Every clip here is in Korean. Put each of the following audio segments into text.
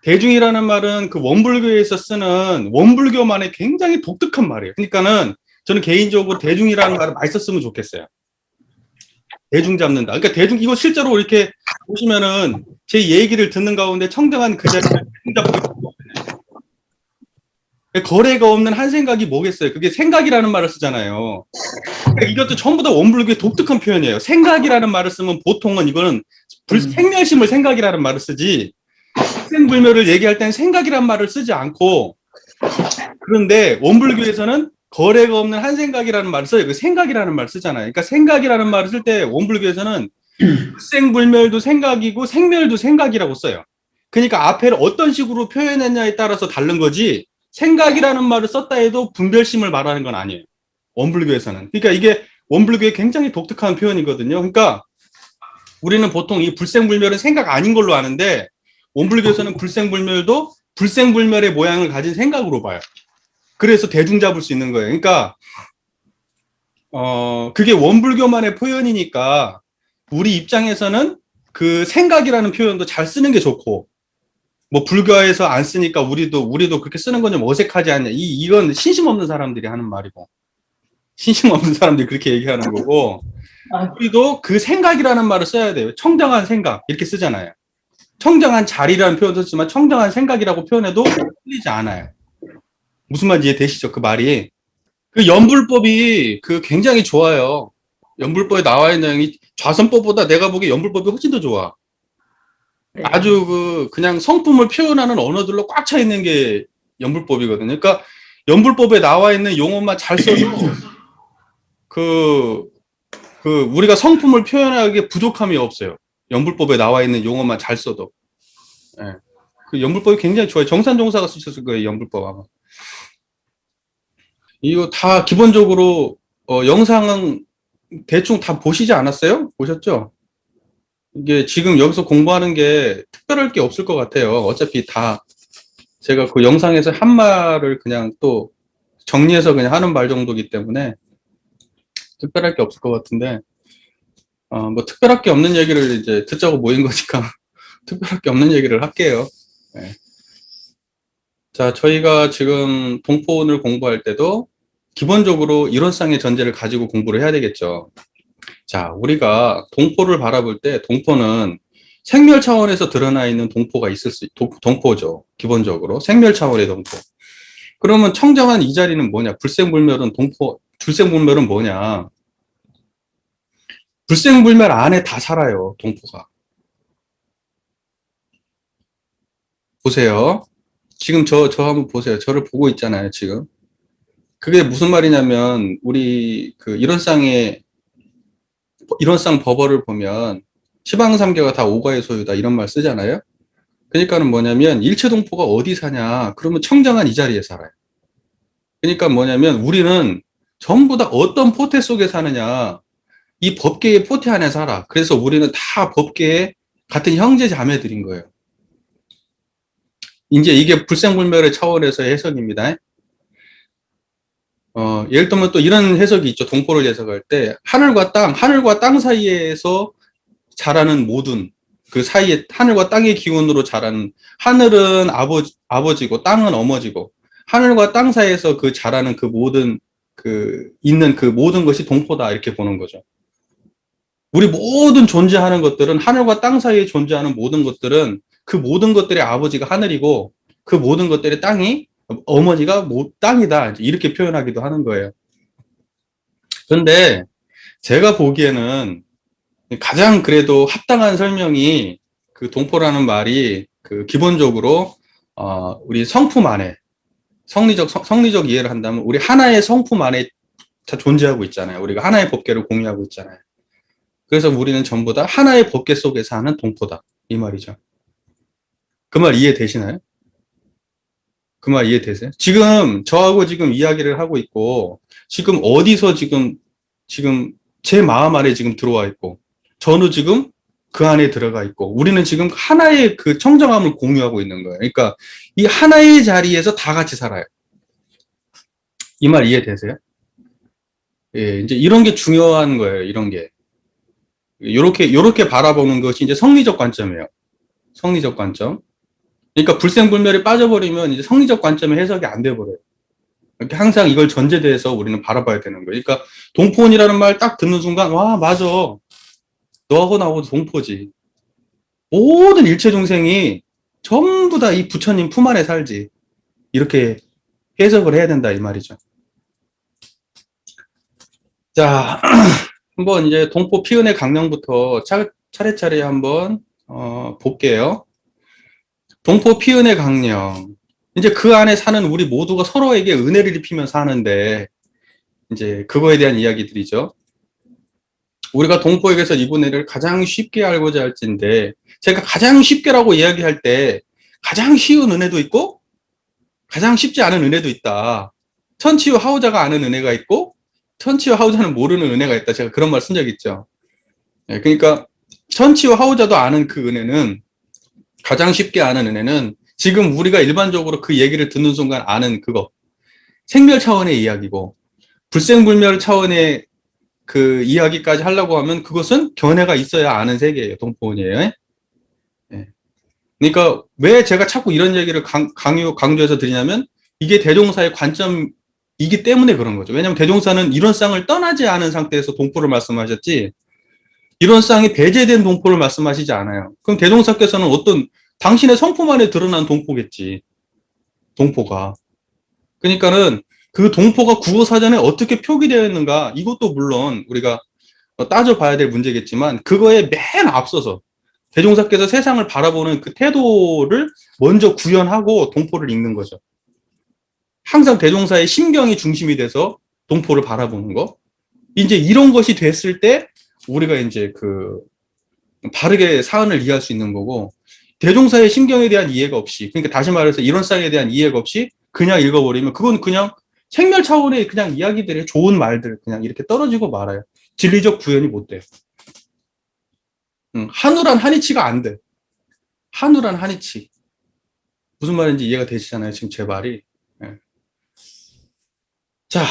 대중이라는 말은 그 원불교에서 쓰는 원불교만의 굉장히 독특한 말이에요. 그러니까는 저는 개인적으로 대중이라는 말을 많이 썼으면 좋겠어요. 대중 잡는다. 그러니까 대중, 이거 실제로 이렇게 보시면은 제 얘기를 듣는 가운데 청정한 그 자리를 대중 잡고 있거든요. 거래가 없는 한 생각이 뭐겠어요? 그게 생각이라는 말을 쓰잖아요. 그러니까 이것도 전부 다 원불교의 독특한 표현이에요. 생각이라는 말을 쓰면 보통은 이거는 생멸심을 생각이라는 말을 쓰지, 생불멸을 얘기할 땐 생각이라는 말을 쓰지 않고, 그런데 원불교에서는 거래가 없는 한 생각이라는 말을 써요. 그 생각이라는 말을 쓰잖아요. 그러니까 생각이라는 말을 쓸 때 원불교에서는 생불멸도 생각이고 생멸도 생각이라고 써요. 그러니까 앞에를 어떤 식으로 표현했냐에 따라서 다른 거지, 생각이라는 말을 썼다 해도 분별심을 말하는 건 아니에요. 원불교에서는. 그러니까 이게 원불교의 굉장히 독특한 표현이거든요. 그러니까 우리는 보통 이 불생불멸은 생각 아닌 걸로 아는데, 원불교에서는 불생불멸도 불생불멸의 모양을 가진 생각으로 봐요. 그래서 대중 잡을 수 있는 거예요. 그러니까 그게 원불교만의 표현이니까 우리 입장에서는 그 생각이라는 표현도 잘 쓰는 게 좋고, 뭐 불교에서 안 쓰니까 우리도 그렇게 쓰는 건 좀 어색하지 않냐. 이건 신심 없는 사람들이 하는 말이고, 신심 없는 사람들이 그렇게 얘기하는 거고, 우리도 그 생각이라는 말을 써야 돼요. 청정한 생각 이렇게 쓰잖아요. 청정한 자리라는 표현도 쓰지만 청정한 생각이라고 표현해도 틀리지 않아요. 무슨 말인지 이해되시죠? 그 말이. 그 연불법이 그 굉장히 좋아요. 연불법에 나와 있는 내용이 좌선법보다 내가 보기에 연불법이 훨씬 더 좋아. 네. 아주 그냥 성품을 표현하는 언어들로 꽉 차 있는 게 연불법이거든요. 그러니까 연불법에 나와 있는 용어만 잘 써도 그 우리가 성품을 표현하기에 부족함이 없어요. 연불법에 나와 있는 용어만 잘 써도. 예. 그 연불법이 굉장히 좋아요. 정산종사가 쓰셨을 거예요, 연불법 아마. 이거 다 기본적으로 영상은 대충 다 보시지 않았어요? 보셨죠? 이게 지금 여기서 공부하는 게 특별할 게 없을 것 같아요. 어차피 다 제가 그 영상에서 한 말을 그냥 또 정리해서 그냥 하는 말 정도기 때문에 특별할 게 없을 것 같은데, 뭐 특별할 게 없는 얘기를 이제 듣자고 모인 거니까 특별할 게 없는 얘기를 할게요. 네. 자, 저희가 지금 동포론을 공부할 때도 기본적으로 이론상의 전제를 가지고 공부를 해야 되겠죠. 자, 우리가 동포를 바라볼 때 동포는 생멸 차원에서 드러나 있는 동포가 있을 수, 동포죠. 기본적으로. 생멸 차원의 동포. 그러면 청정한 이 자리는 뭐냐? 불생불멸은 불생불멸은 뭐냐? 불생불멸 안에 다 살아요, 동포가. 보세요. 지금 저 한번 보세요. 저를 보고 있잖아요, 지금. 그게 무슨 말이냐면, 우리 그 이론상 법어를 보면 시방삼계가 다 오가의 소유다 이런 말 쓰잖아요. 그러니까는 뭐냐면 일체동포가 어디 사냐? 그러면 청정한 이 자리에 살아요. 그러니까 뭐냐면 우리는 전부 다 어떤 포태 속에 사느냐? 이 법계의 포태 안에 살아. 그래서 우리는 다 법계의 같은 형제 자매들인 거예요. 이제 이게 불생불멸의 차원에서의 해석입니다. 예를 들면 또 이런 해석이 있죠. 동포를 해석할 때 하늘과 땅 사이에서 자라는 모든 그 사이에 하늘과 땅의 기운으로 자라는, 하늘은 아버지고 땅은 어머지고 하늘과 땅 사이에서 그 자라는 그 모든 있는 그 모든 것이 동포다 이렇게 보는 거죠. 우리 모든 존재하는 것들은 하늘과 땅 사이에 존재하는 모든 것들은 그 모든 것들의 아버지가 하늘이고 그 모든 것들의 땅이 어머니가 땅이다 이렇게 표현하기도 하는 거예요. 그런데 제가 보기에는 가장 그래도 합당한 설명이 그 동포라는 말이 그 기본적으로 우리 성품 안에 성리적 이해를 한다면 우리 하나의 성품 안에 다 존재하고 있잖아요. 우리가 하나의 법계를 공유하고 있잖아요. 그래서 우리는 전부 다 하나의 법계 속에 사는 동포다 이 말이죠. 그 말 이해되시나요? 그 말 이해되세요? 지금 저하고 지금 이야기를 하고 있고 지금 어디서 지금 제 마음 안에 지금 들어와 있고 저는 지금 그 안에 들어가 있고 우리는 지금 하나의 그 청정함을 공유하고 있는 거예요. 그러니까 이 하나의 자리에서 다 같이 살아요. 이 말 이해되세요? 예, 이제 이런 게 중요한 거예요. 이런 게. 요렇게 바라보는 것이 이제 성리적 관점이에요. 성리적 관점. 그러니까 불생불멸에 빠져버리면 이제 성리적 관점의 해석이 안 돼버려요. 이렇게 항상 이걸 전제돼서 우리는 바라봐야 되는 거예요. 그러니까 동포원이라는 말 딱 듣는 순간, 와, 맞아. 너하고 나하고 동포지. 모든 일체 중생이 전부 다 이 부처님 품 안에 살지. 이렇게 해석을 해야 된다, 이 말이죠. 자, 한번 이제 동포 피은의 강령부터 차례차례 한번, 볼게요. 동포 피은의 강령. 이제 그 안에 사는 우리 모두가 서로에게 은혜를 입히면서 사는데, 이제 그거에 대한 이야기들이죠. 우리가 동포에게서 이 은혜를 가장 쉽게 알고자 할진데, 제가 가장 쉽게라고 이야기할 때, 가장 쉬운 은혜도 있고, 가장 쉽지 않은 은혜도 있다. 천치유 하우자가 아는 은혜가 있고, 천치유 하우자는 모르는 은혜가 있다. 제가 그런 말 쓴 적 있죠. 그러니까, 천치유 하우자도 아는 그 은혜는, 가장 쉽게 아는 은혜는, 지금 우리가 일반적으로 그 얘기를 듣는 순간 아는 그거. 생멸 차원의 이야기고, 불생불멸 차원의 그 이야기까지 하려고 하면 그것은 견해가 있어야 아는 세계예요. 동포원이에요. 예. 그러니까 왜 제가 자꾸 이런 얘기를 강조해서 드리냐면 이게 대종사의 관점이기 때문에 그런 거죠. 왜냐하면 대종사는 이런 쌍을 떠나지 않은 상태에서 동포를 말씀하셨지 이런 쌍이 배제된 동포를 말씀하시지 않아요. 그럼 대종사께서는 어떤 당신의 성품 안에 드러난 동포겠지. 동포가. 그러니까는 그 동포가 국어사전에 어떻게 표기되어 있는가 이것도 물론 우리가 따져봐야 될 문제겠지만 그거에 맨 앞서서 대종사께서 세상을 바라보는 그 태도를 먼저 구현하고 동포를 읽는 거죠. 항상 대종사의 심경이 중심이 돼서 동포를 바라보는 거. 이제 이런 것이 됐을 때 우리가 이제 그 바르게 사안을 이해할 수 있는 거고 대종사의 심경에 대한 이해가 없이 그러니까 다시 말해서 이런 쌍에 대한 이해가 없이 그냥 읽어버리면 그건 그냥 생멸 차원의 그냥 이야기들의 좋은 말들 그냥 이렇게 떨어지고 말아요. 진리적 구현이 못 돼요. 한우란 한이치가 안 돼. 한우란 한이치. 무슨 말인지 이해가 되시잖아요. 지금 제 말이. 네. 자,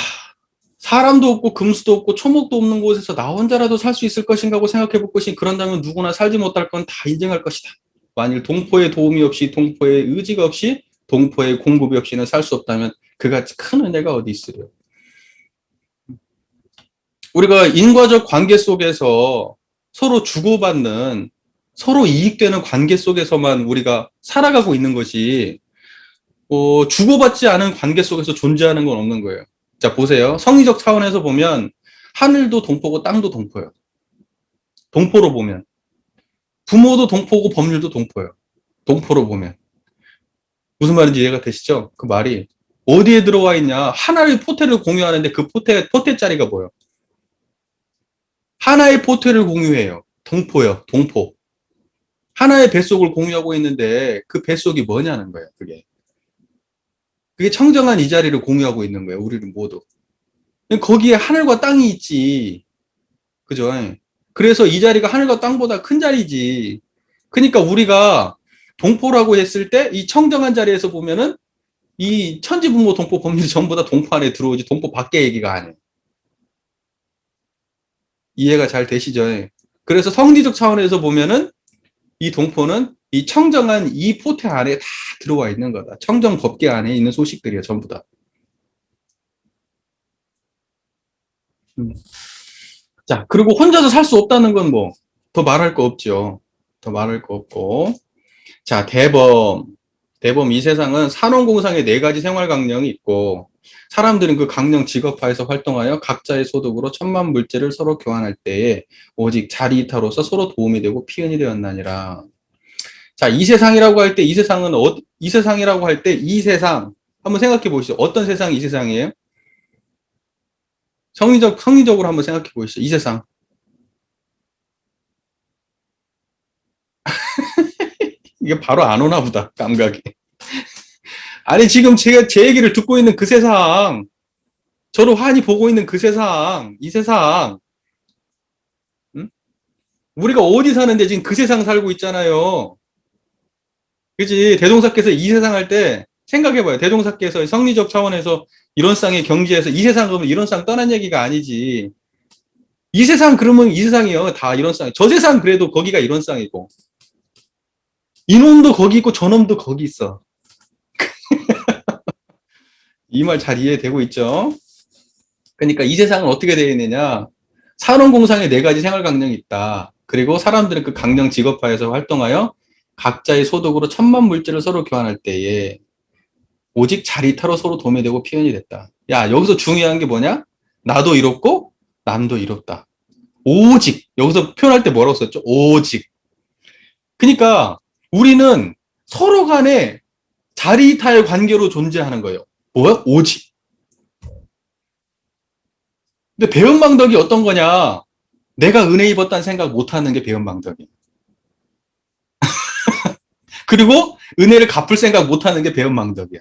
사람도 없고 금수도 없고 초목도 없는 곳에서 나 혼자라도 살 수 있을 것인가 하고 생각해 볼 것이 그런다면 누구나 살지 못할 건 다 인정할 것이다. 만일 동포의 도움이 없이 동포의 의지가 없이 동포의 공급이 없이는 살 수 없다면 그같이 큰 은혜가 어디 있으려. 우리가 인과적 관계 속에서 서로 주고받는 서로 이익되는 관계 속에서만 우리가 살아가고 있는 것이 주고받지 않은 관계 속에서 존재하는 건 없는 거예요. 자, 보세요. 성리적 차원에서 보면 하늘도 동포고 땅도 동포예요. 동포로 보면. 부모도 동포고 법률도 동포예요. 동포로 보면. 무슨 말인지 이해가 되시죠? 그 말이 어디에 들어와 있냐? 하나의 포테를 공유하는데 그 포테 자리가 뭐예요? 하나의 포테를 공유해요. 동포요. 동포. 하나의 뱃속을 공유하고 있는데 그 뱃속이 뭐냐는 거예요. 그게 청정한 이 자리를 공유하고 있는 거예요. 우리는 모두. 거기에 하늘과 땅이 있지. 그죠? 그래서 이 자리가 하늘과 땅보다 큰 자리지. 그러니까 우리가 동포라고 했을 때 이 청정한 자리에서 보면은 이 천지부모 동포 법률이 전부 다 동포 안에 들어오지 동포 밖에 얘기가 아니에요. 이해가 잘 되시죠? 그래서 성리적 차원에서 보면은 이 동포는 이 청정한 이 포테 안에 다 들어와 있는 거다. 청정 법계 안에 있는 소식들이야, 전부 다. 자, 그리고 혼자서 살 수 없다는 건 뭐, 더 말할 거 없죠. 더 말할 거 없고. 자, 대범. 대범 이 세상은 산업공상의 4가지 생활 강령이 있고, 사람들은 그 강령 직업화에서 활동하여 각자의 소득으로 천만 물질을 서로 교환할 때에 오직 자리이타로서 서로 도움이 되고 피은이 되었나니라. 자, 이 세상이라고 할 때 이 세상은 이 세상이라고 할 때 이 세상 한번 생각해 보시죠. 어떤 세상이 이 세상이에요? 성리적으로 한번 생각해 보시죠. 이 세상. 이게 바로 안 오나 보다. 감각이. 아니 지금 제가 제 얘기를 듣고 있는 그 세상, 저를 환히 보고 있는 그 세상, 이 세상, 응? 우리가 어디 사는데 지금 그 세상 살고 있잖아요. 그지? 대종사께서 이 세상 할 때 생각해봐요. 대종사께서 성리적 차원에서 이런 쌍의 경지에서 이 세상 그러면 이런 쌍 떠난 얘기가 아니지. 이 세상 그러면 이 세상이요. 다 이런 쌍. 저 세상 그래도 거기가 이런 쌍이고. 이놈도 거기 있고 저놈도 거기 있어. 이 말 잘 이해되고 있죠? 그러니까 이 세상은 어떻게 되어 있느냐? 산업공상에 네 가지 생활 강령이 있다. 그리고 사람들은 그 강령 직업화에서 활동하여 각자의 소득으로 천만 물질을 서로 교환할 때에 오직 자리타로 서로 도매되고 표현이 됐다. 야, 여기서 중요한 게 뭐냐? 나도 이롭고 남도 이롭다. 오직 여기서 표현할 때 뭐라고 썼죠? 오직. 그러니까 우리는 서로 간에 자리타의 관계로 존재하는 거예요. 뭐야? 오직. 근데 배은망덕이 어떤 거냐? 내가 은혜 입었다는 생각 못하는 게 배은망덕이에요. 그리고 은혜를 갚을 생각 못하는 게 배은망덕이야.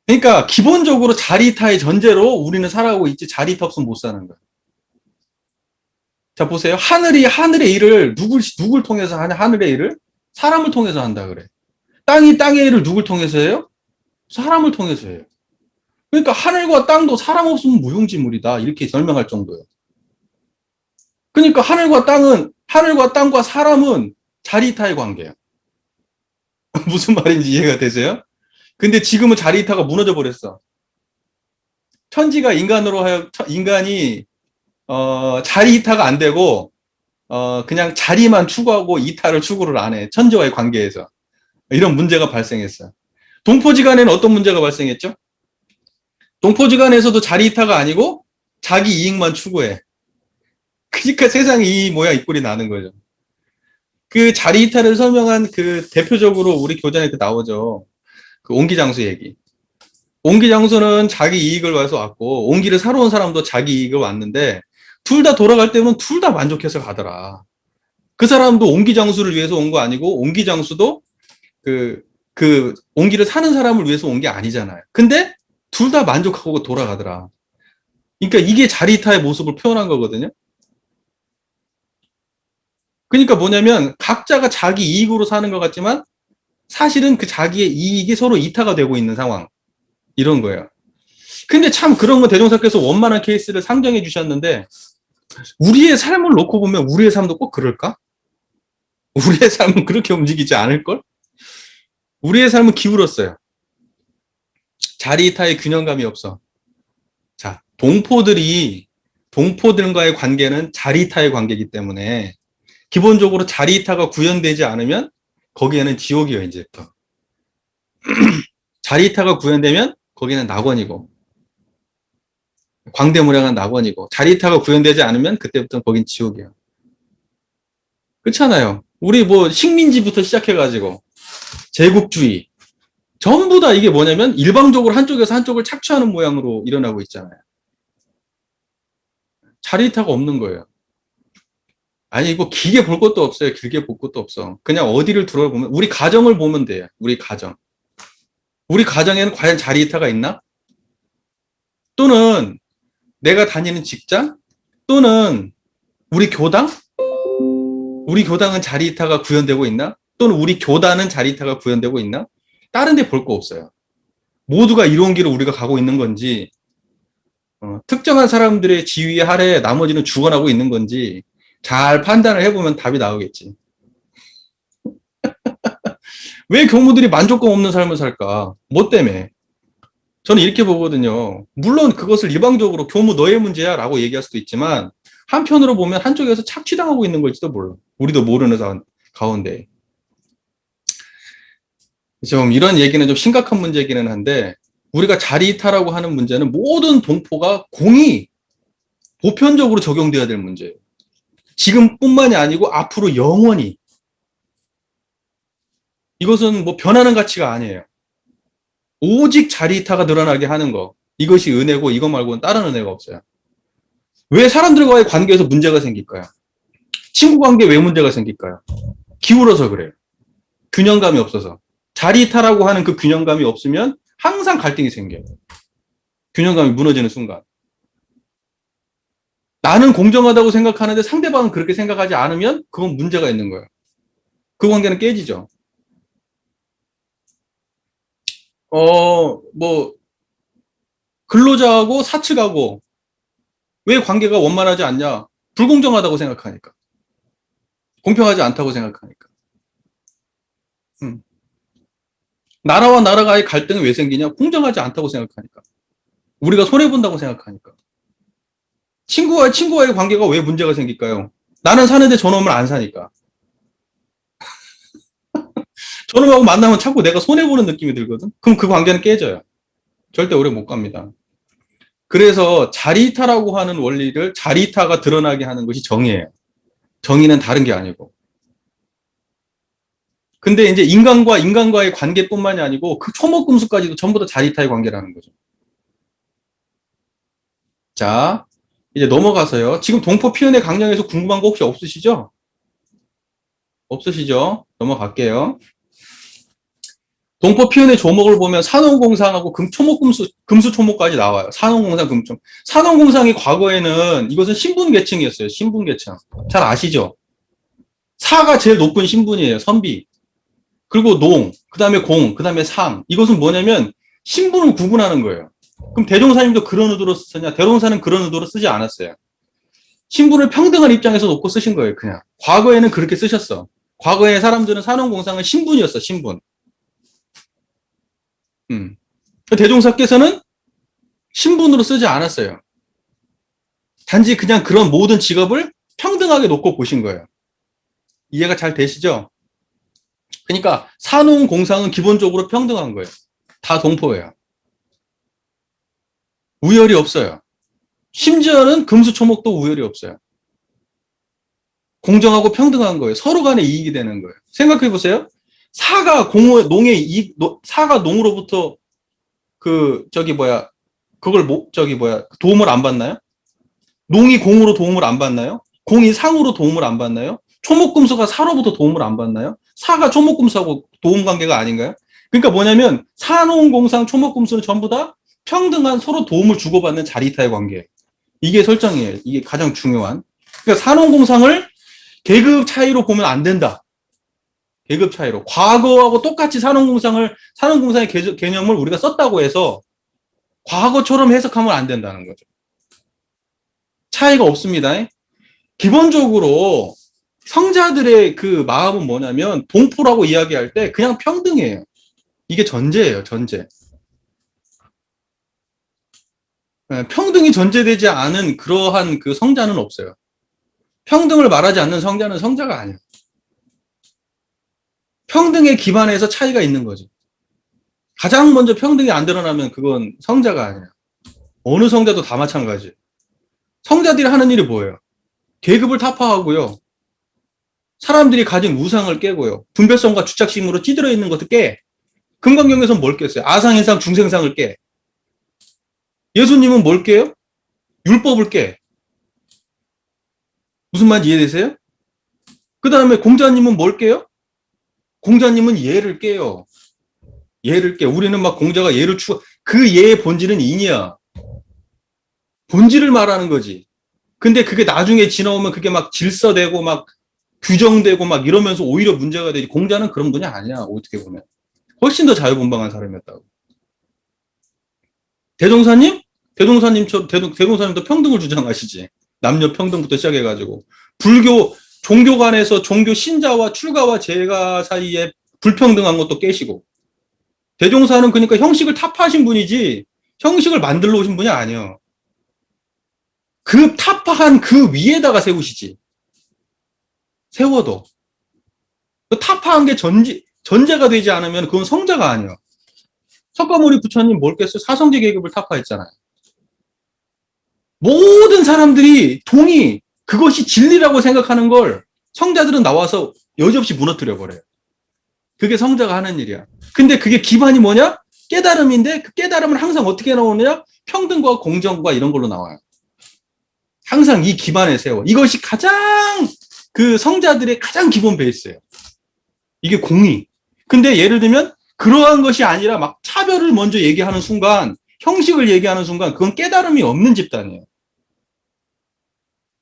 그러니까 기본적으로 자리타의 전제로 우리는 살아가고 있지 자리타 없으면 못 사는 거야. 자, 보세요. 하늘의 일을 누굴 통해서 하냐? 하늘의 일을 사람을 통해서 한다 그래. 땅의 일을 누굴 통해서 해요? 사람을 통해서 해요. 그러니까 하늘과 땅도 사람 없으면 무용지물이다. 이렇게 설명할 정도예요. 그러니까 하늘과 땅과 사람은 자리타의 관계예요. 무슨 말인지 이해가 되세요? 근데 지금은 자리타가 무너져 버렸어. 천지가 인간이 자리이타가 안 되고 그냥 자리만 추구하고 이타를 추구를 안 해. 천지와의 관계에서. 이런 문제가 발생했어요. 동포지간에는 어떤 문제가 발생했죠? 동포지간에서도 자리이타가 아니고 자기 이익만 추구해. 그러니까 세상이 이 모양 이 꼴이 나는 거죠. 그 자리이타를 설명한 그 대표적으로 우리 교전에 나오죠. 그 옹기장수 얘기. 옹기장수는 자기 이익을 위해서 왔고 옹기를 사러 온 사람도 자기 이익을 왔는데 둘 다 돌아갈 때는 둘 다 만족해서 가더라. 그 사람도 옹기장수를 위해서 온 거 아니고 옹기장수도 그 옹기를 사는 사람을 위해서 온 게 아니잖아요. 근데 둘 다 만족하고 돌아가더라. 그러니까 이게 자리타의 모습을 표현한 거거든요. 그러니까 뭐냐면 각자가 자기 이익으로 사는 것 같지만 사실은 그 자기의 이익이 서로 이타가 되고 있는 상황. 이런 거예요. 근데 참 그런 거 대종사께서 원만한 케이스를 상정해 주셨는데 우리의 삶을 놓고 보면 우리의 삶도 꼭 그럴까? 우리의 삶은 그렇게 움직이지 않을걸? 우리의 삶은 기울었어요. 자리이타의 균형감이 없어. 자, 동포들과의 관계는 자리이타의 관계이기 때문에 기본적으로 자리이타가 구현되지 않으면 거기에는 지옥이에요, 이제부터. 자리이타가 구현되면 거기는 낙원이고 광대무량한 낙원이고 자리이타가 구현되지 않으면 그때부터 거긴 지옥이에요. 그렇잖아요. 우리 뭐 식민지부터 시작해가지고 제국주의 전부 다 이게 뭐냐면 일방적으로 한쪽에서 한쪽을 착취하는 모양으로 일어나고 있잖아요. 자리이타가 없는 거예요. 아니 이거 길게 볼 것도 없어요. 길게 볼 것도 없어. 그냥 어디를 들어보면 우리 가정을 보면 돼요. 우리 가정. 우리 가정에는 과연 자리이타가 있나? 또는 내가 다니는 직장? 또는 우리 교당? 우리 교당은 자리이타가 구현되고 있나? 또는 우리 교단은 자리이타가 구현되고 있나? 다른 데 볼 거 없어요. 모두가 이로운 길을 우리가 가고 있는 건지 특정한 사람들의 지위 아래 나머지는 죽어나고 있는 건지 잘 판단을 해보면 답이 나오겠지. 왜 교무들이 만족감 없는 삶을 살까? 뭐 때문에? 저는 이렇게 보거든요. 물론 그것을 일방적으로 교무 너의 문제야 라고 얘기할 수도 있지만 한편으로 보면 한쪽에서 착취당하고 있는 걸지도 몰라. 우리도 모르는 가운데. 좀 이런 얘기는 좀 심각한 문제이기는 한데 우리가 자리이타라고 하는 문제는 모든 동포가 공이 보편적으로 적용돼야 될 문제예요. 지금뿐만이 아니고 앞으로 영원히. 이것은 뭐 변하는 가치가 아니에요. 오직 자리이타가 늘어나게 하는 거. 이것이 은혜고 이거 말고는 다른 은혜가 없어요. 왜 사람들과의 관계에서 문제가 생길까요? 친구 관계에 왜 문제가 생길까요? 기울어서 그래요. 균형감이 없어서. 자리이타라고 하는 그 균형감이 없으면 항상 갈등이 생겨요. 균형감이 무너지는 순간. 나는 공정하다고 생각하는데 상대방은 그렇게 생각하지 않으면 그건 문제가 있는 거예요. 그 관계는 깨지죠. 뭐 근로자하고 사측하고 왜 관계가 원만하지 않냐? 불공정하다고 생각하니까. 공평하지 않다고 생각하니까. 나라와 나라가의 갈등이 왜 생기냐? 공정하지 않다고 생각하니까. 우리가 손해본다고 생각하니까. 친구와 친구와의 관계가 왜 문제가 생길까요? 나는 사는데 저놈을 안 사니까. 저놈하고 만나면 자꾸 내가 손해보는 느낌이 들거든? 그럼 그 관계는 깨져요. 절대 오래 못 갑니다. 그래서 자리이탈하고 하는 원리를 자리이탈가 드러나게 하는 것이 정의예요. 정의는 다른 게 아니고. 근데 이제 인간과 인간과의 관계뿐만이 아니고 그 초목금수까지도 전부 다 자리이탈의 관계라는 거죠. 자, 이제 넘어가서요. 지금 동포 피연의 강령에서 궁금한 거 혹시 없으시죠? 없으시죠? 넘어갈게요. 동포 피연의 조목을 보면 산업공상하고 금수 초목까지 나와요. 산업공상, 금총. 산업공상이 과거에는 이것은 신분 계층이었어요. 신분 계층. 잘 아시죠? 사가 제일 높은 신분이에요. 선비. 그리고 농, 그 다음에 공, 그 다음에 상. 이것은 뭐냐면 신분을 구분하는 거예요. 그럼 대종사님도 그런 의도로 쓰냐? 대종사는 그런 의도로 쓰지 않았어요. 신분을 평등한 입장에서 놓고 쓰신 거예요. 그냥. 과거에는 그렇게 쓰셨어. 과거에 사람들은 산업공상은 신분이었어. 신분. 대종사께서는 신분으로 쓰지 않았어요. 단지 그냥 그런 모든 직업을 평등하게 놓고 보신 거예요. 이해가 잘 되시죠? 그러니까 산업공상은 기본적으로 평등한 거예요. 다 동포예요. 우열이 없어요. 심지어는 금수초목도 우열이 없어요. 공정하고 평등한 거예요. 서로 간에 이익이 되는 거예요. 생각해 보세요. 사가 농의 이익, 사가 농으로부터 도움을 안 받나요? 농이 공으로 도움을 안 받나요? 공이 상으로 도움을 안 받나요? 초목금수가 사로부터 도움을 안 받나요? 사가 초목금수하고 도움 관계가 아닌가요? 그러니까 뭐냐면 산업공상 초목금수는 전부 다 평등한 서로 도움을 주고받는 자리타의 관계. 이게 설정이에요. 이게 가장 중요한. 그러니까 산업공상을 계급 차이로 보면 안 된다. 계급 차이로. 과거하고 똑같이 산업공상의 개념을 우리가 썼다고 해서 과거처럼 해석하면 안 된다는 거죠. 차이가 없습니다. 기본적으로 성자들의 그 마음은 뭐냐면 동포라고 이야기할 때 그냥 평등해요. 이게 전제예요. 전제. 평등이 전제되지 않은 그러한 그 성자는 없어요. 평등을 말하지 않는 성자는 성자가 아니에요. 평등에 기반해서 차이가 있는 거죠. 가장 먼저 평등이 안 드러나면 그건 성자가 아니에요. 어느 성자도 다 마찬가지예요. 성자들이 하는 일이 뭐예요? 계급을 타파하고요. 사람들이 가진 우상을 깨고요. 분별성과 주착심으로 찌들어 있는 것도 깨. 금강경에서는 뭘 깼어요? 아상인상 중생상을 깨. 예수님은 뭘 깨요? 율법을 깨. 무슨 말인지 이해되세요? 그 다음에 공자님은 뭘 깨요? 공자님은 예를 깨요. 예를 깨. 우리는 막 공자가 예를 그 예의 본질은 인이야. 본질을 말하는 거지. 근데 그게 나중에 지나오면 그게 막 질서되고 막 규정되고 막 이러면서 오히려 문제가 되지. 공자는 그런 분이 아니야. 어떻게 보면. 훨씬 더 자유분방한 사람이었다고. 대종사님? 대종사님도 평등을 주장하시지. 남녀 평등부터 시작해가지고. 종교 간에서 종교 신자와 출가와 재가 사이에 불평등한 것도 깨시고. 대종사는 그러니까 형식을 타파하신 분이지 형식을 만들러 오신 분이 아니에요. 그 타파한 그 위에다가 세우시지. 세워도. 그 타파한 게 전제가 되지 않으면 그건 성자가 아니에요. 석가모니 부처님 뭘 깼어요? 사성제 계급을 타파했잖아요. 모든 사람들이 그것이 진리라고 생각하는 걸 성자들은 나와서 여지없이 무너뜨려 버려요. 그게 성자가 하는 일이야. 근데 그게 기반이 뭐냐? 깨달음인데 그 깨달음은 항상 어떻게 나오느냐? 평등과 공정과 이런 걸로 나와요. 항상 이 기반에 세워. 이것이 가장 그 성자들의 가장 기본 베이스예요. 이게 공의. 근데 예를 들면 그러한 것이 아니라 막 차별을 먼저 얘기하는 순간, 형식을 얘기하는 순간 그건 깨달음이 없는 집단이에요.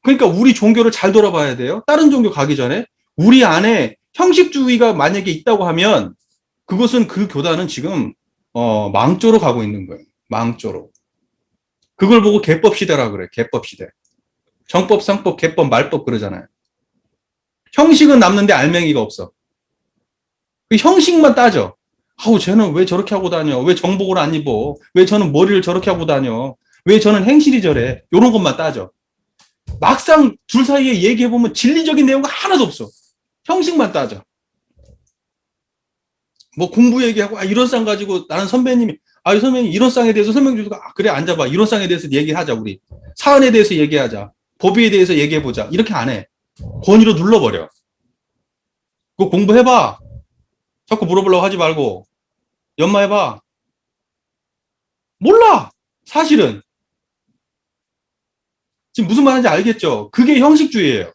그러니까 우리 종교를 잘 돌아봐야 돼요. 다른 종교 가기 전에 우리 안에 형식주의가 만약에 있다고 하면 그것은 그 교단은 지금 망조로 가고 있는 거예요. 망조로. 그걸 보고 개법 시대라 그래. 개법 시대. 정법, 상법, 개법, 말법 그러잖아요. 형식은 남는데 알맹이가 없어. 그 형식만 따져. 아우, 쟤는 왜 저렇게 하고 다녀? 왜 정복을 안 입어? 왜 저는 머리를 저렇게 하고 다녀? 왜 저는 행실이 저래? 요런 것만 따져. 막상 둘 사이에 얘기해보면 진리적인 내용가 하나도 없어. 형식만 따져. 뭐 공부 얘기하고, 이런 쌍 가지고 나는 선배님이, 이 선배님 이런 쌍에 대해서 설명 주고, 그래, 앉아봐. 이런 쌍에 대해서 얘기하자, 우리. 사안에 대해서 얘기하자. 법에 대해서 얘기해보자. 이렇게 안 해. 권위로 눌러버려. 그거 공부해봐. 자꾸 물어보려고 하지 말고. 연마해봐. 몰라! 사실은. 지금 무슨 말인지 알겠죠? 그게 형식주의예요.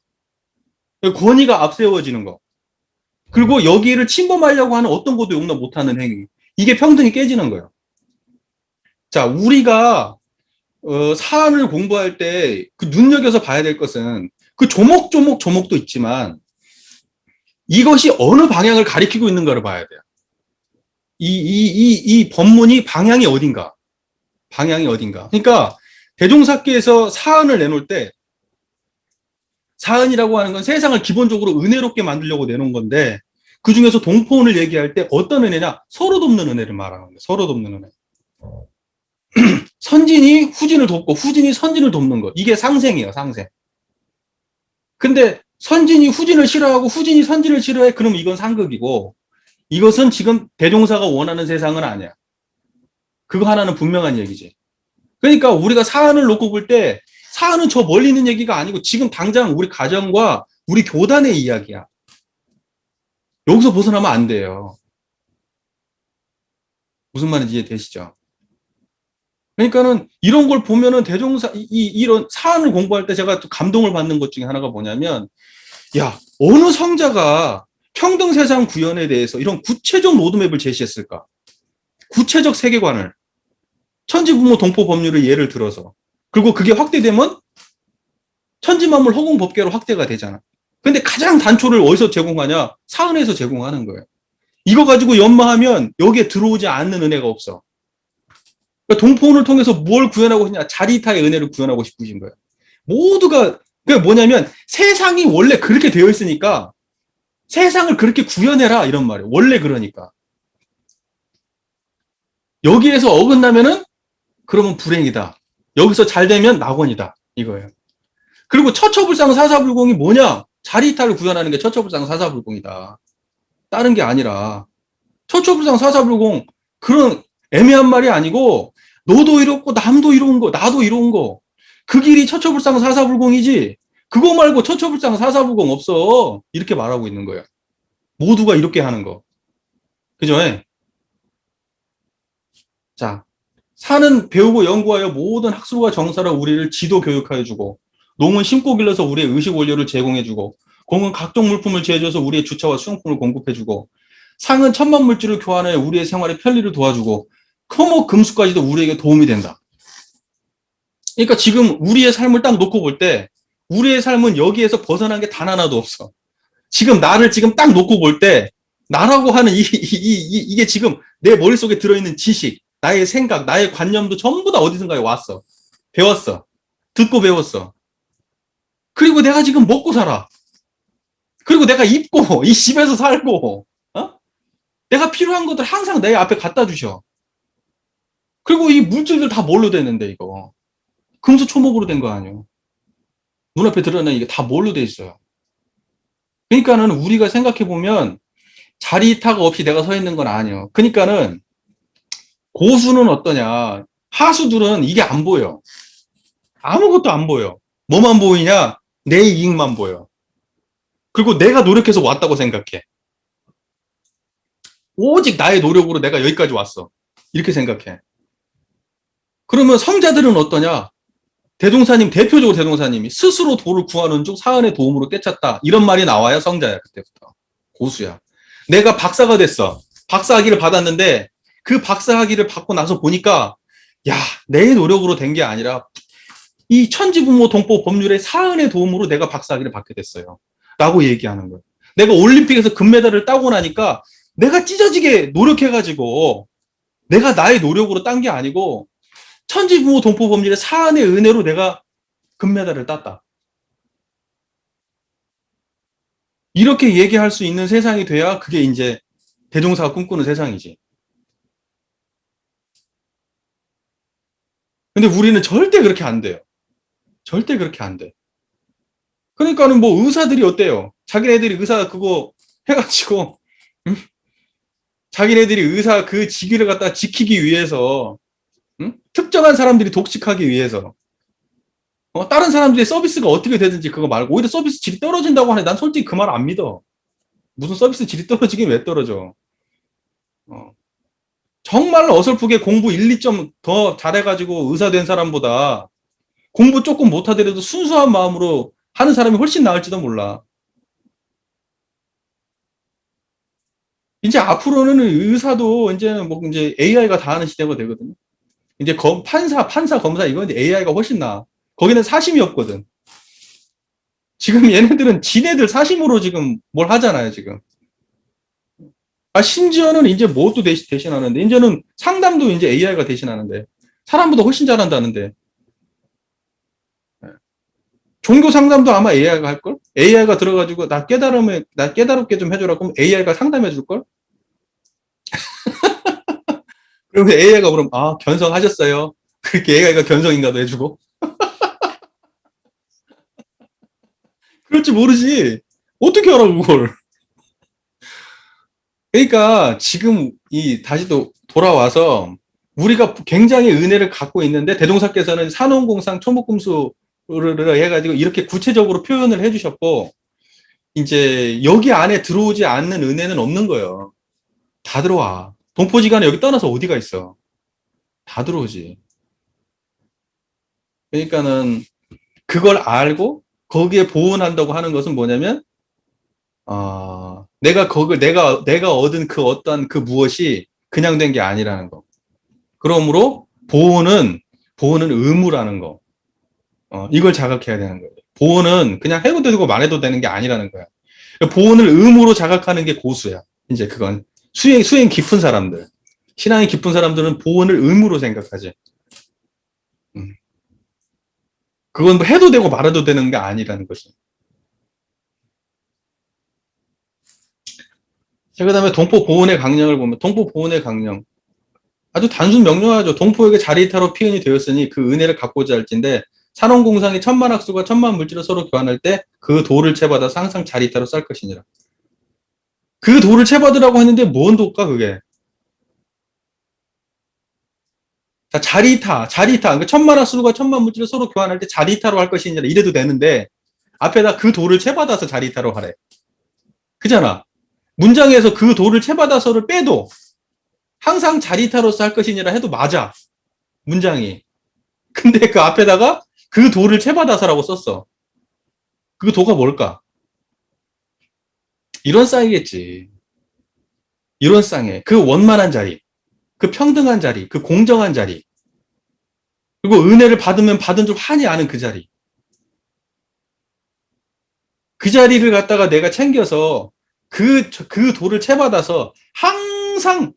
권위가 앞세워지는 거. 그리고 여기를 침범하려고 하는 어떤 것도 용납 못하는 행위. 이게 평등이 깨지는 거예요. 자, 우리가 사안을 공부할 때 그 눈여겨서 봐야 될 것은 그 조목도 있지만 이것이 어느 방향을 가리키고 있는가를 봐야 돼요. 이 법문이 방향이 어딘가. 방향이 어딘가. 그러니까 대종사께서 사안을 내놓을 때 사안이라고 하는 건 세상을 기본적으로 은혜롭게 만들려고 내놓은 건데 그 중에서 동포원을 얘기할 때 어떤 은혜냐? 서로 돕는 은혜를 말하는 거예요. 서로 돕는 은혜. 선진이 후진을 돕고 후진이 선진을 돕는 것. 이게 상생이에요. 상생. 근데 선진이 후진을 싫어하고 후진이 선진을 싫어해. 그럼 이건 상극이고 이것은 지금 대종사가 원하는 세상은 아니야. 그거 하나는 분명한 얘기지. 그러니까 우리가 사안을 놓고 볼 때 사안은 저 멀리 있는 얘기가 아니고 지금 당장 우리 가정과 우리 교단의 이야기야. 여기서 벗어나면 안 돼요. 무슨 말인지 이해되시죠? 그러니까는 이런 걸 보면은 대종사 이런 사안을 공부할 때 제가 또 감동을 받는 것 중에 하나가 뭐냐면 야, 어느 성자가 평등 세상 구현에 대해서 이런 구체적 로드맵을 제시했을까? 구체적 세계관을 천지부모 동포 법률을 예를 들어서 그리고 그게 확대되면 천지만물 허공 법계로 확대가 되잖아. 근데 가장 단초를 어디서 제공하냐? 사안에서 제공하는 거예요. 이거 가지고 연마하면 여기에 들어오지 않는 은혜가 없어. 그러니까 동포원을 통해서 뭘 구현하고 싶냐? 자리타의 은혜를 구현하고 싶으신 거예요. 모두가 그게 뭐냐면 세상이 원래 그렇게 되어 있으니까 세상을 그렇게 구현해라 이런 말이에요. 원래 그러니까. 여기에서 어긋나면은 그러면 불행이다. 여기서 잘 되면 낙원이다. 이거예요. 그리고 처처불상 사사불공이 뭐냐? 자리타를 구현하는 게 처처불상 사사불공이다. 다른 게 아니라 처처불상 사사불공 그런 애매한 말이 아니고 너도 이렇고 남도 이로운 거 나도 이로운 거 그 길이 처처불상 사사불공이지 그거 말고 처처불상 사사불공 없어 이렇게 말하고 있는 거예요. 모두가 이렇게 하는 거 그죠? 자 산은 배우고 연구하여 모든 학술과 정사로 우리를 지도 교육하여주고 농은 심고 길러서 우리의 의식 원료를 제공해주고 공은 각종 물품을 제조해서 우리의 주차와 수용품을 공급해주고 상은 천만 물질을 교환하여 우리의 생활의 편리를 도와주고 토목 금수까지도 우리에게 도움이 된다. 그러니까 지금 우리의 삶을 딱 놓고 볼 때 우리의 삶은 여기에서 벗어난 게 단 하나도 없어. 지금 나를 지금 딱 놓고 볼 때 나라고 하는 이게 지금 내 머릿속에 들어있는 지식, 나의 생각, 나의 관념도 전부 다 어디선가에 왔어. 배웠어. 듣고 배웠어. 그리고 내가 지금 먹고 살아. 그리고 내가 입고 이 집에서 살고 내가 필요한 것들 항상 내 앞에 갖다 주셔. 그리고 이 물질들 다 뭘로 되는데 이거. 금수초목으로 된 거 아니에요. 눈앞에 드러나는 이게 다 뭘로 돼 있어요. 그러니까는 우리가 생각해 보면 자리타가 없이 내가 서 있는 건 아니에요. 그러니까는 고수는 어떠냐. 하수들은 이게 안 보여. 아무것도 안 보여. 뭐만 보이냐? 내 이익만 보여. 그리고 내가 노력해서 왔다고 생각해. 오직 나의 노력으로 내가 여기까지 왔어. 이렇게 생각해. 그러면 성자들은 어떠냐? 대표적으로 대종사님이 스스로 도를 구하는 중 사안의 도움으로 깨쳤다. 이런 말이 나와야 성자야, 그때부터. 고수야. 내가 박사가 됐어. 박사학위를 받았는데 그 박사학위를 받고 나서 보니까 야, 내 노력으로 된 게 아니라 이 천지부모 동포 법률의 사안의 도움으로 내가 박사학위를 받게 됐어요. 라고 얘기하는 거예요. 내가 올림픽에서 금메달을 따고 나니까 내가 찢어지게 노력해가지고 내가 나의 노력으로 딴 게 아니고 천지부모 동포 법률의 사안의 은혜로 내가 금메달을 땄다. 이렇게 얘기할 수 있는 세상이 돼야 그게 이제 대종사가 꿈꾸는 세상이지. 근데 우리는 절대 그렇게 안 돼요. 절대 그렇게 안 돼. 그러니까는 뭐 의사들이 어때요? 자기네들이 의사 그거 해가지고, 응? 자기네들이 의사 그 직위를 갖다 지키기 위해서, 응? 특정한 사람들이 독식하기 위해서, 다른 사람들의 서비스가 어떻게 되든지 그거 말고, 오히려 서비스 질이 떨어진다고 하네. 난 솔직히 그 말 안 믿어. 무슨 서비스 질이 떨어지긴 왜 떨어져? 어. 정말 어설프게 공부 1, 2점 더 잘해가지고 의사 된 사람보다 공부 조금 못하더라도 순수한 마음으로 하는 사람이 훨씬 나을지도 몰라. 이제 앞으로는 의사도 이제는 뭐 이제 AI가 다 하는 시대가 되거든요. 이제 판사, 검사 이건 AI가 훨씬 나아. 거기는 사심이 없거든. 지금 얘네들은 지네들 사심으로 지금 뭘 하잖아요, 지금. 심지어는 이제 뭐도 대신하는데, 이제는 상담도 이제 AI가 대신하는데, 사람보다 훨씬 잘한다는데, 종교 상담도 아마 AI가 할걸? AI가 들어가지고, 나 깨달음게 좀 해줘라. 그럼 AI가 상담해 줄걸? 그러면 AI가 그럼, 견성하셨어요. 그렇게 AI가 견성인가도 해주고. 그럴지 모르지. 어떻게 알아, 그걸. 그러니까 지금 다시 또 돌아와서 우리가 굉장히 은혜를 갖고 있는데 대동사께서는 산원공상 초목금수를 해가지고 이렇게 구체적으로 표현을 해주셨고 이제 여기 안에 들어오지 않는 은혜는 없는 거예요. 다 들어와. 동포지간에 여기 떠나서 어디가 있어. 다 들어오지. 그러니까는 그걸 알고 거기에 보온한다고 하는 것은 뭐냐면 내가 얻은 그 어떤 그 무엇이 그냥 된 게 아니라는 거. 그러므로 보호는 의무라는 거. 이걸 자각해야 되는 거예요. 보호는 그냥 해도 되고 말해도 되는 게 아니라는 거야. 보호를 의무로 자각하는 게 고수야. 이제 그건 수행 깊은 사람들. 신앙이 깊은 사람들은 보호를 의무로 생각하지. 음. 그건 뭐 해도 되고 말해도 되는 게 아니라는 것이. 자, 그 다음에 동포 보훈의 강령을 보면, 동포 보훈의 강령. 아주 단순 명료하죠. 동포에게 자리타로 표현이 되었으니 그 은혜를 갖고자 할진데 산원공상이 천만 학수가 천만 물질을 서로 교환할 때 그 도를 채받아서 항상 자리타로 쌀 것이니라. 그 도를 채받으라고 했는데 뭔 도일까 그게? 자, 자리타. 그러니까 천만 학수가 천만 물질을 서로 교환할 때 자리타로 할 것이니라 이래도 되는데 앞에다 그 도를 채받아서 자리타로 하래. 그잖아. 문장에서 그 도를 채받아서를 빼도 항상 자리타로서 할 것이니라 해도 맞아. 문장이. 근데 그 앞에다가 그 도를 채받아서라고 썼어. 그 도가 뭘까? 이런 쌍이겠지. 이런 쌍에. 그 원만한 자리. 그 평등한 자리. 그 공정한 자리. 그리고 은혜를 받으면 받은 줄 환히 아는 그 자리. 그 자리를 갖다가 내가 챙겨서 그 도를 채받아서 항상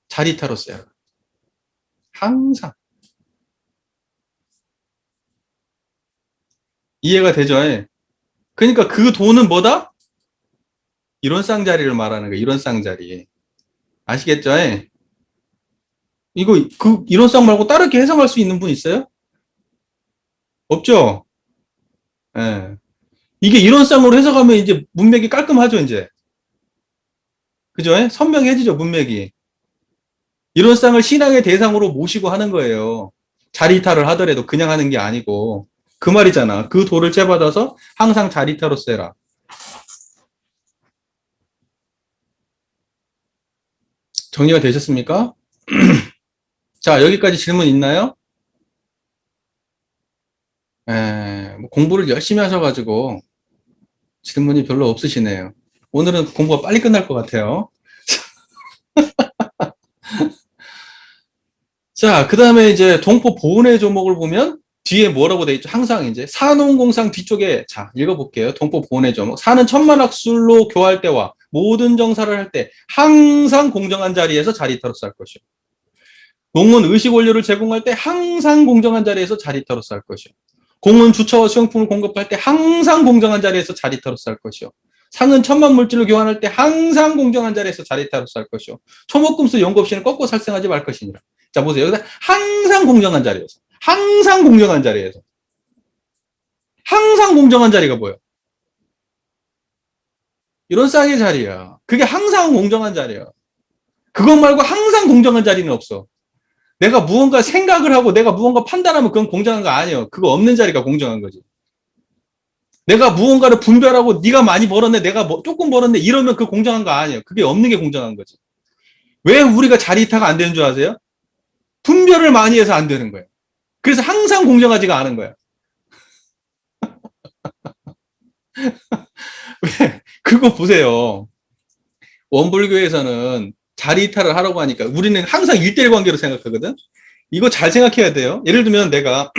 자리타로 써야. 항상. 이해가 되죠? 그러니까 그 도는 뭐다? 이런 쌍자리를 말하는 거야. 이런 쌍자리. 아시겠죠? 이런 쌍 말고 다르게 해석할 수 있는 분 있어요? 없죠? 예. 이게 이런 쌍으로 해석하면 이제 문맥이 깔끔하죠, 이제. 그죠? 선명해지죠, 문맥이. 이런 쌍을 신앙의 대상으로 모시고 하는 거예요. 자리타를 하더라도 그냥 하는 게 아니고. 그 말이잖아. 그 도를 채받아서 항상 자리타로 써라. 정리가 되셨습니까? 자, 여기까지 질문 있나요? 뭐 공부를 열심히 하셔가지고 질문이 별로 없으시네요. 오늘은 공부가 빨리 끝날 것 같아요. 자, 그 다음에 이제 동포 보훈의 조목을 보면 뒤에 뭐라고 돼 있죠? 항상 이제 산원공상 뒤쪽에 자, 읽어볼게요. 동포 보훈의 조목. 산은 천만학술로 교할 때와 모든 정사를 할 때 항상 공정한 자리에서 자리타로 쌀 것이요. 공은 의식 원료를 제공할 때 항상 공정한 자리에서 자리타로 쌀 것이요. 공은 주처와 수용품을 공급할 때 항상 공정한 자리에서 자리타로 쌀 것이요. 상은 천만 물질을 교환할 때 항상 공정한 자리에서 자리타로 쌀 것이요. 초목금수 연구 없이는 꺾고 살생하지 말 것이니라. 자, 보세요. 여기서 항상 공정한 자리에서. 항상 공정한 자리에서. 항상 공정한 자리가 뭐예요? 이런 쌍의 자리야. 그게 항상 공정한 자리야. 그것 말고 항상 공정한 자리는 없어. 내가 무언가 생각을 하고 내가 무언가 판단하면 그건 공정한 거 아니에요. 그거 없는 자리가 공정한 거지. 내가 무언가를 분별하고 네가 많이 벌었네, 내가 조금 벌었네 이러면 그 공정한 거 아니에요. 그게 없는 게 공정한 거지. 왜 우리가 자리 이탈가 안 되는 줄 아세요? 분별을 많이 해서 안 되는 거예요. 그래서 항상 공정하지가 않은 거예요. 왜? 그거 보세요. 원불교에서는 자리 이탈을 하라고 하니까 우리는 항상 1대1 관계로 생각하거든. 이거 잘 생각해야 돼요. 예를 들면 내가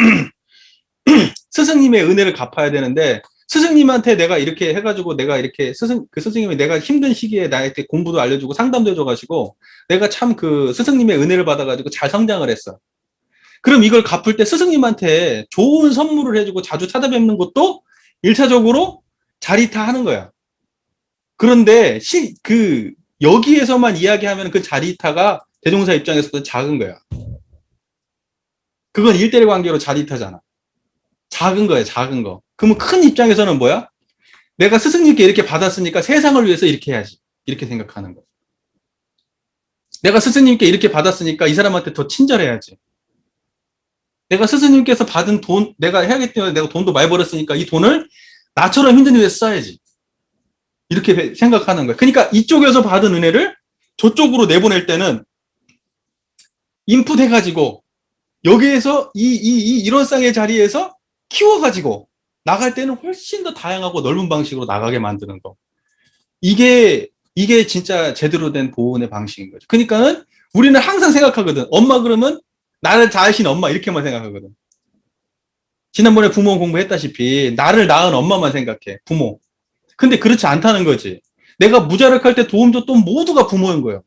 스승님의 은혜를 갚아야 되는데 스승님한테 내가 이렇게 해가지고 내가 이렇게 그 스승님이 내가 힘든 시기에 나한테 공부도 알려주고 상담도 해줘가지고 내가 참 그 스승님의 은혜를 받아가지고 잘 성장을 했어. 그럼 이걸 갚을 때 스승님한테 좋은 선물을 해주고 자주 찾아뵙는 것도 1차적으로 자리타하는 거야. 그런데 여기에서만 이야기하면 그 자리타가 대종사 입장에서도 작은 거야. 그건 1대1 관계로 자리타잖아. 작은 거야, 작은 거. 그러면 큰 입장에서는 뭐야? 내가 스승님께 이렇게 받았으니까 세상을 위해서 이렇게 해야지. 이렇게 생각하는 거. 내가 스승님께 이렇게 받았으니까 이 사람한테 더 친절해야지. 내가 스승님께서 받은 돈, 내가 해야겠기 때문에 내가 돈도 많이 벌었으니까 이 돈을 나처럼 힘든 일에 써야지. 이렇게 생각하는 거야. 그러니까 이쪽에서 받은 은혜를 저쪽으로 내보낼 때는 인풋해가지고 여기에서 이런 쌍의 자리에서 키워가지고 나갈 때는 훨씬 더 다양하고 넓은 방식으로 나가게 만드는 거. 이게 진짜 제대로 된 보온의 방식인 거죠. 그러니까는 우리는 항상 생각하거든. 엄마 그러면 나를 낳으신 엄마 이렇게만 생각하거든. 지난번에 부모 공부했다시피 나를 낳은 엄마만 생각해. 부모. 근데 그렇지 않다는 거지. 내가 무자력할 때 도움 줬던 모두가 부모인 거예요.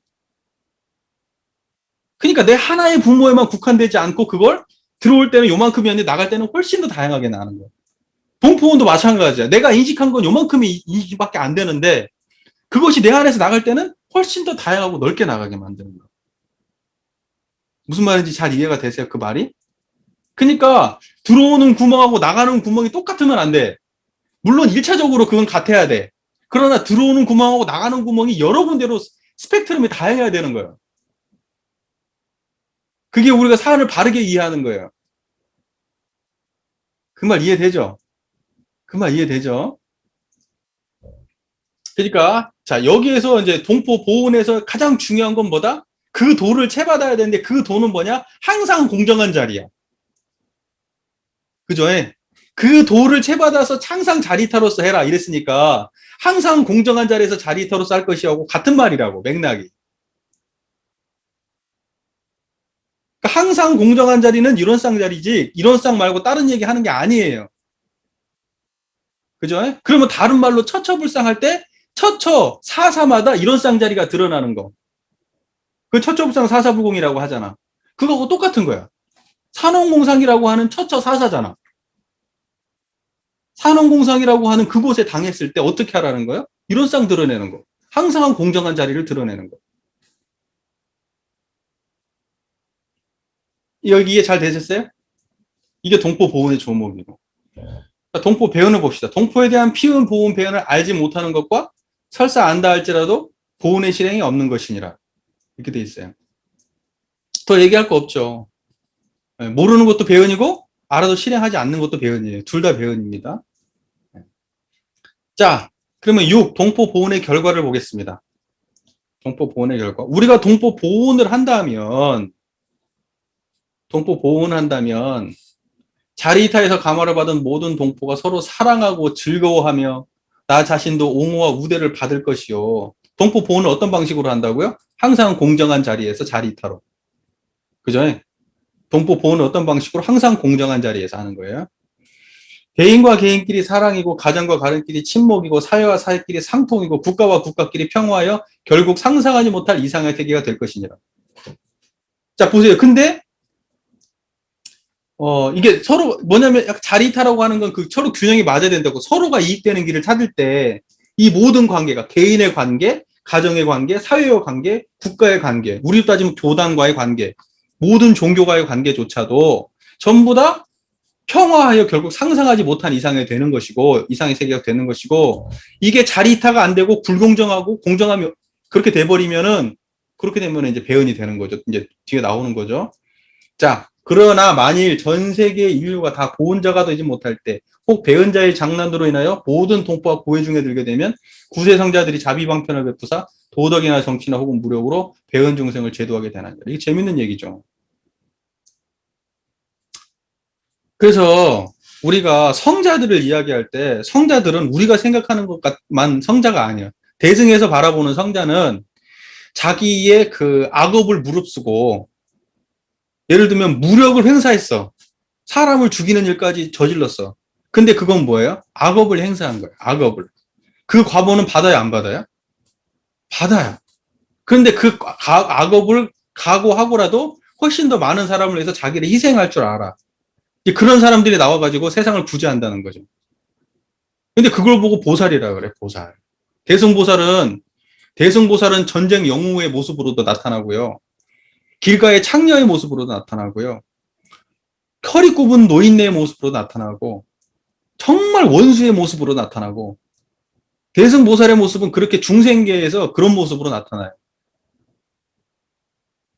그러니까 내 하나의 부모에만 국한되지 않고 그걸 들어올 때는 요만큼이었는데 나갈 때는 훨씬 더 다양하게 나가는 거예요. 동포원도 마찬가지야. 내가 인식한 건 요만큼이 인식밖에 안 되는데 그것이 내 안에서 나갈 때는 훨씬 더 다양하고 넓게 나가게 만드는 거예요. 무슨 말인지 잘 이해가 되세요? 그 말이? 그러니까 들어오는 구멍하고 나가는 구멍이 똑같으면 안 돼. 물론 1차적으로 그건 같아야 돼. 그러나 들어오는 구멍하고 나가는 구멍이 여러 군데로 스펙트럼이 다양해야 되는 거예요. 그게 우리가 사안을 바르게 이해하는 거예요. 그 말 이해되죠? 그 말 이해되죠? 그러니까 자 여기에서 이제 동포 보훈에서 가장 중요한 건 뭐다? 그 도를 채받아야 되는데 그 도는 뭐냐? 항상 공정한 자리야. 그죠? 그 도를 채받아서 항상 자리타로서 해라 이랬으니까 항상 공정한 자리에서 자리타로서 할 것이하고 같은 말이라고 맥락이. 그러니까 항상 공정한 자리는 이런 쌍 자리지 이런 쌍 말고 다른 얘기 하는 게 아니에요. 그죠? 그러면 다른 말로 처처불상할 때 처처 사사마다 이런 쌍자리가 드러나는 거. 그 처처불상 사사불공이라고 하잖아. 그거하고 똑같은 거야. 산원공상이라고 하는 처처 사사잖아. 산원공상이라고 하는 그곳에 당했을 때 어떻게 하라는 거야? 이런 쌍 드러내는 거. 항상 공정한 자리를 드러내는 거. 여기 이해 잘 되셨어요? 이게 동포 보훈의 조목이고. 동포 배연을 봅시다. 동포에 대한 피운 보훈 배연을 알지 못하는 것과 설사 안다 할지라도 보훈의 실행이 없는 것이니라. 이렇게 돼 있어요. 더 얘기할 거 없죠. 모르는 것도 배연이고 알아도 실행하지 않는 것도 배연이에요. 둘 다 배연입니다. 자, 그러면 6. 동포 보훈의 결과를 보겠습니다. 동포 보훈의 결과. 우리가 동포 보훈을 한다면 자리이타에서 감화를 받은 모든 동포가 서로 사랑하고 즐거워하며 나 자신도 옹호와 우대를 받을 것이요. 동포 보훈을 어떤 방식으로 한다고요? 항상 공정한 자리에서 자리이타로. 그죠? 동포 보훈은 어떤 방식으로? 항상 공정한 자리에서 하는 거예요. 개인과 개인끼리 사랑이고 가정과 가정끼리 친목이고 사회와 사회끼리 상통이고 국가와 국가끼리 평화하여 결국 상상하지 못할 이상의 세계가 될 것이니라. 자 보세요. 근데 이게 서로 뭐냐면 약간 자리타라고 하는 건 그 서로 균형이 맞아야 된다고. 서로가 이익되는 길을 찾을 때 이 모든 관계가 개인의 관계, 가정의 관계, 사회의 관계, 국가의 관계, 우리로 따지면 교단과의 관계, 모든 종교와의 관계조차도 전부 다 평화하여 결국 상상하지 못한 이상이 되는 것이고, 이상의 세계가 되는 것이고, 이게 자리이타가 안 되고 불공정하고 공정함이 그렇게 돼버리면은, 그렇게 되면 이제 배은이 되는 거죠. 이제 뒤에 나오는 거죠. 자, 그러나 만일 전 세계 인류가 다 보은자가 되지 못할 때, 혹 배은자의 장난으로 인하여 모든 동포와 고해 중에 들게 되면 구세성자들이 자비방편을 베푸사 도덕이나 정치나 혹은 무력으로 배은 중생을 제도하게 되나니. 이게 재밌는 얘기죠. 그래서 우리가 성자들을 이야기할 때 성자들은 우리가 생각하는 것만 성자가 아니에요. 대승에서 바라보는 성자는 자기의 그 악업을 무릅쓰고 예를 들면 무력을 행사했어. 사람을 죽이는 일까지 저질렀어. 근데 그건 뭐예요? 악업을 행사한 거예요. 악업을. 그 과보는 받아요, 안 받아요? 받아요. 그런데 그 악업을 각오하고라도 훨씬 더 많은 사람을 위해서 자기를 희생할 줄 알아. 그런 사람들이 나와가지고 세상을 구제한다는 거죠. 근데 그걸 보고 보살이라 그래, 보살. 대승보살은, 대승보살은 전쟁 영웅의 모습으로도 나타나고요. 길가의 창녀의 모습으로도 나타나고요. 허리 굽은 노인네의 모습으로 나타나고, 정말 원수의 모습으로 나타나고, 대승보살의 모습은 그렇게 중생계에서 그런 모습으로 나타나요.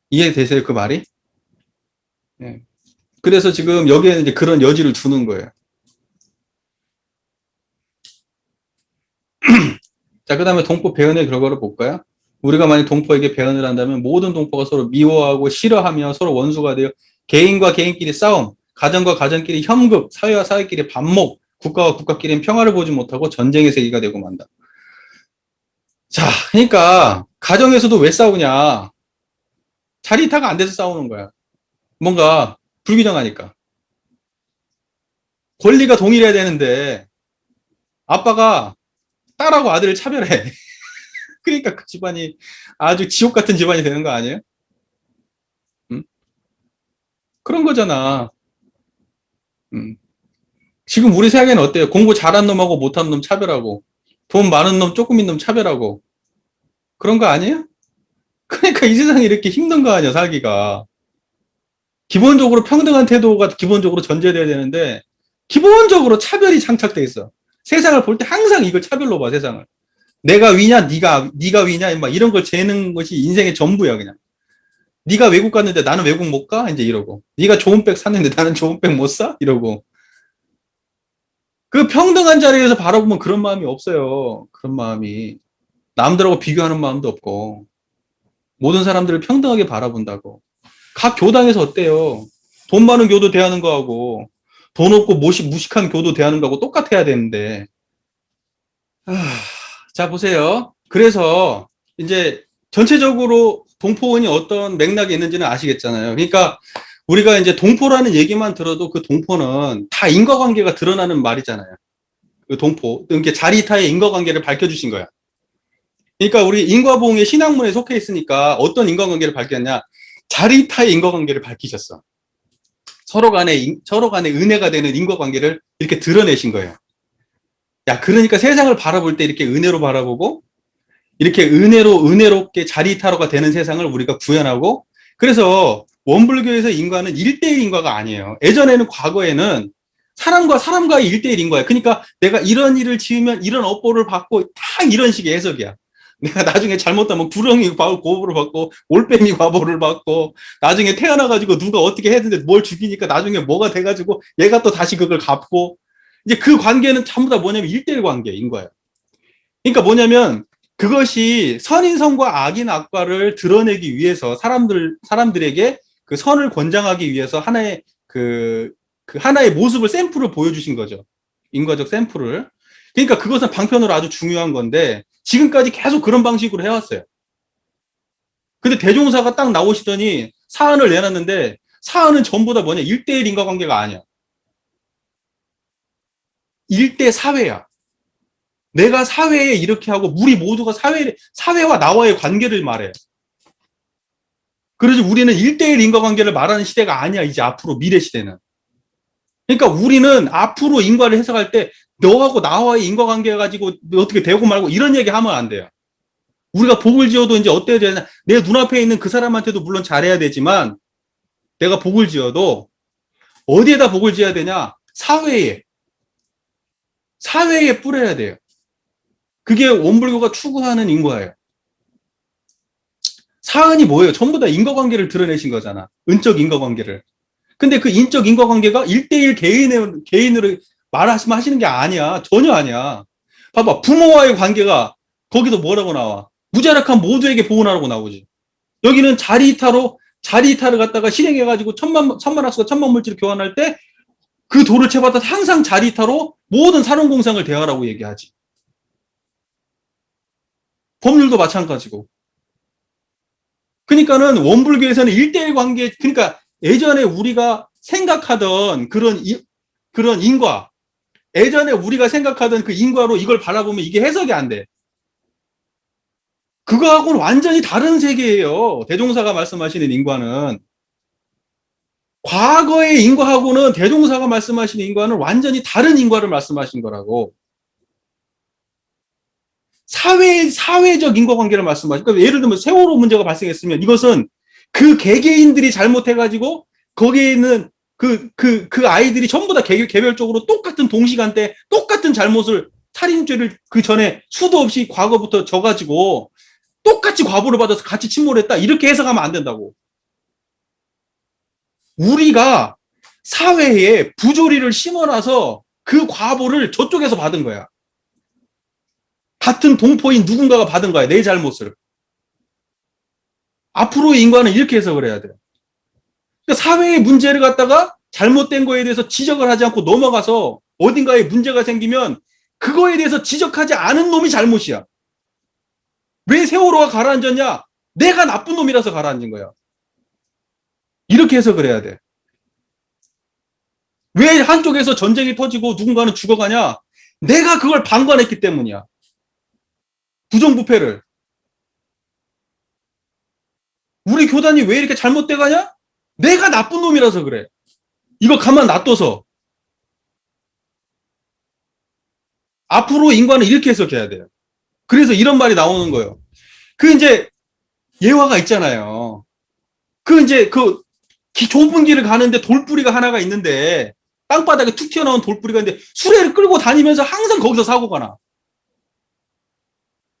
이해되세요, 그 말이? 네. 그래서 지금 여기에는 이제 그런 여지를 두는 거예요. 자, 그 다음에 동포 배은의 결과를 볼까요? 우리가 만약 동포에게 배은을 한다면 모든 동포가 서로 미워하고 싫어하며 서로 원수가 되어 개인과 개인끼리 싸움, 가정과 가정끼리 협급, 사회와 사회끼리 반목, 국가와 국가끼리는 평화를 보지 못하고 전쟁의 세계가 되고 만다. 자, 그러니까 가정에서도 왜 싸우냐? 자리타가 안 돼서 싸우는 거야. 뭔가 불균형하니까. 권리가 동일해야 되는데 아빠가 딸하고 아들을 차별해. 그러니까 그 집안이 아주 지옥 같은 집안이 되는 거 아니에요? 음? 그런 거잖아. 음. 지금 우리 세상에는 어때요? 공부 잘한 놈하고 못한 놈 차별하고, 돈 많은 놈, 조금인 놈 차별하고, 그런 거 아니에요? 그러니까 이 세상이 이렇게 힘든 거 아니야, 살기가. 기본적으로 평등한 태도가 기본적으로 전제돼야 되는데, 기본적으로 차별이 장착돼 있어. 세상을 볼 때 항상 이걸 차별로 봐, 세상을. 내가 위냐, 네가 위냐, 막 이런 걸 재는 것이 인생의 전부야, 그냥. 네가 외국 갔는데 나는 외국 못 가? 이제 이러고. 네가 좋은 백 샀는데 나는 좋은 백 못 사? 이러고. 그 평등한 자리에서 바라보면 그런 마음이 없어요. 그런 마음이. 남들하고 비교하는 마음도 없고. 모든 사람들을 평등하게 바라본다고. 각 교당에서 어때요? 돈 많은 교도 대하는 거하고, 돈 없고 무식한 교도 대하는 거하고 똑같아야 되는데. 자, 보세요. 그래서, 이제, 전체적으로 동포원이 어떤 맥락이 있는지는 아시겠잖아요. 그러니까, 우리가 이제 동포라는 얘기만 들어도 그 동포는 다 인과관계가 드러나는 말이잖아요. 그 동포. 그러니까 자리타의 인과관계를 밝혀주신 거야. 그러니까 우리 인과보응의 신학문에 속해 있으니까 어떤 인과관계를 밝혔냐. 자리타의 인과관계를 밝히셨어. 서로 간에 은혜가 되는 인과관계를 이렇게 드러내신 거예요. 야, 그러니까 세상을 바라볼 때 이렇게 은혜로 바라보고, 이렇게 은혜롭게 자리타로가 되는 세상을 우리가 구현하고, 그래서 원불교에서 인과는 1대1 인과가 아니에요. 예전에는 과거에는 사람과 사람과의 1대1 인과야. 그러니까 내가 이런 일을 지으면 이런 업보를 받고 다 이런 식의 해석이야. 내가 나중에 잘못하면 구렁이 고보를 받고 올빼미 과보를 받고 나중에 태어나가지고 누가 어떻게 했는데 뭘 죽이니까 나중에 뭐가 돼가지고 얘가 또 다시 그걸 갚고 이제 그 관계는 전부 다 뭐냐면 1대1 관계인 거예요. 그러니까 뭐냐면 그것이 선인선과 악인악과를 드러내기 위해서 사람들에게 그 선을 권장하기 위해서 하나의 그 하나의 모습을 샘플을 보여주신 거죠. 인과적 샘플을. 그러니까 그것은 방편으로 아주 중요한 건데 지금까지 계속 그런 방식으로 해왔어요. 근데 대종사가 딱 나오시더니 사안을 내놨는데 사안은 전부 다 뭐냐 1대1 인과관계가 아니야. 1대 사회야. 내가 사회에 이렇게 하고 우리 모두가 사회와 나와의 관계를 말해. 그래서 우리는 1대1 인과관계를 말하는 시대가 아니야. 이제 앞으로 미래 시대는. 그러니까 우리는 앞으로 인과를 해석할 때 너하고 나와의 인과관계 가지고 어떻게 되고 말고 이런 얘기 하면 안 돼요. 우리가 복을 지어도 이제 어때야 되냐. 내 눈앞에 있는 그 사람한테도 물론 잘해야 되지만 내가 복을 지어도 어디에다 복을 지어야 되냐? 사회에. 사회에 뿌려야 돼요. 그게 원불교가 추구하는 인과예요. 사은이 뭐예요? 전부 다 인과관계를 드러내신 거잖아. 은적 인과관계를. 근데 그 인적 인과관계가 1대1 개인으로 말하시는 게 아니야. 전혀 아니야. 봐봐. 부모와의 관계가 거기도 뭐라고 나와? 무자락한 모두에게 보호하라고 나오지. 여기는 자리이탈을 갖다가 실행해가지고 천만학수가 천만 물질을 교환할 때 그 도를 채받아 항상 자리이탈로 모든 산업공상을 대하라고 얘기하지. 법률도 마찬가지고. 그러니까는 원불교에서는 1대1 관계, 그러니까 예전에 우리가 생각하던 그런 인과, 예전에 우리가 생각하던 그 인과로 이걸 바라보면 이게 해석이 안 돼. 그거하고는 완전히 다른 세계예요. 대종사가 말씀하시는 인과는. 과거의 인과하고는 대종사가 말씀하시는 인과는 완전히 다른 인과를 말씀하신 거라고. 사회적 인과관계를 말씀하시고, 그러니까 예를 들면 세월호 문제가 발생했으면 이것은 그 개개인들이 잘못해가지고 거기에 있는 그 아이들이 전부 다 개별적으로 똑같은 동시간대 똑같은 잘못을 살인죄를 그 전에 수도 없이 과거부터 져가지고 똑같이 과보를 받아서 같이 침몰했다. 이렇게 해석하면 안 된다고. 우리가 사회에 부조리를 심어놔서 그 과보를 저쪽에서 받은 거야. 같은 동포인 누군가가 받은 거야. 내 잘못을. 앞으로의 인과는 이렇게 해석을 해야 돼요. 그러니까 사회의 문제를 갖다가 잘못된 거에 대해서 지적을 하지 않고 넘어가서 어딘가에 문제가 생기면 그거에 대해서 지적하지 않은 놈이 잘못이야. 왜 세월호가 가라앉았냐? 내가 나쁜 놈이라서 가라앉은 거야. 이렇게 해석을 해야 돼. 왜 한쪽에서 전쟁이 터지고 누군가는 죽어가냐? 내가 그걸 방관했기 때문이야. 부정부패를. 우리 교단이 왜 이렇게 잘못돼 가냐? 내가 나쁜 놈이라서 그래. 이거 가만 놔둬서. 앞으로 인과는 이렇게 해석해야 돼요. 그래서 이런 말이 나오는 거예요. 그 이제 예화가 있잖아요. 그 이제 그 좁은 길을 가는데 돌뿌리가 하나가 있는데 땅바닥에 툭 튀어나온 돌뿌리가 있는데 수레를 끌고 다니면서 항상 거기서 사고가 나.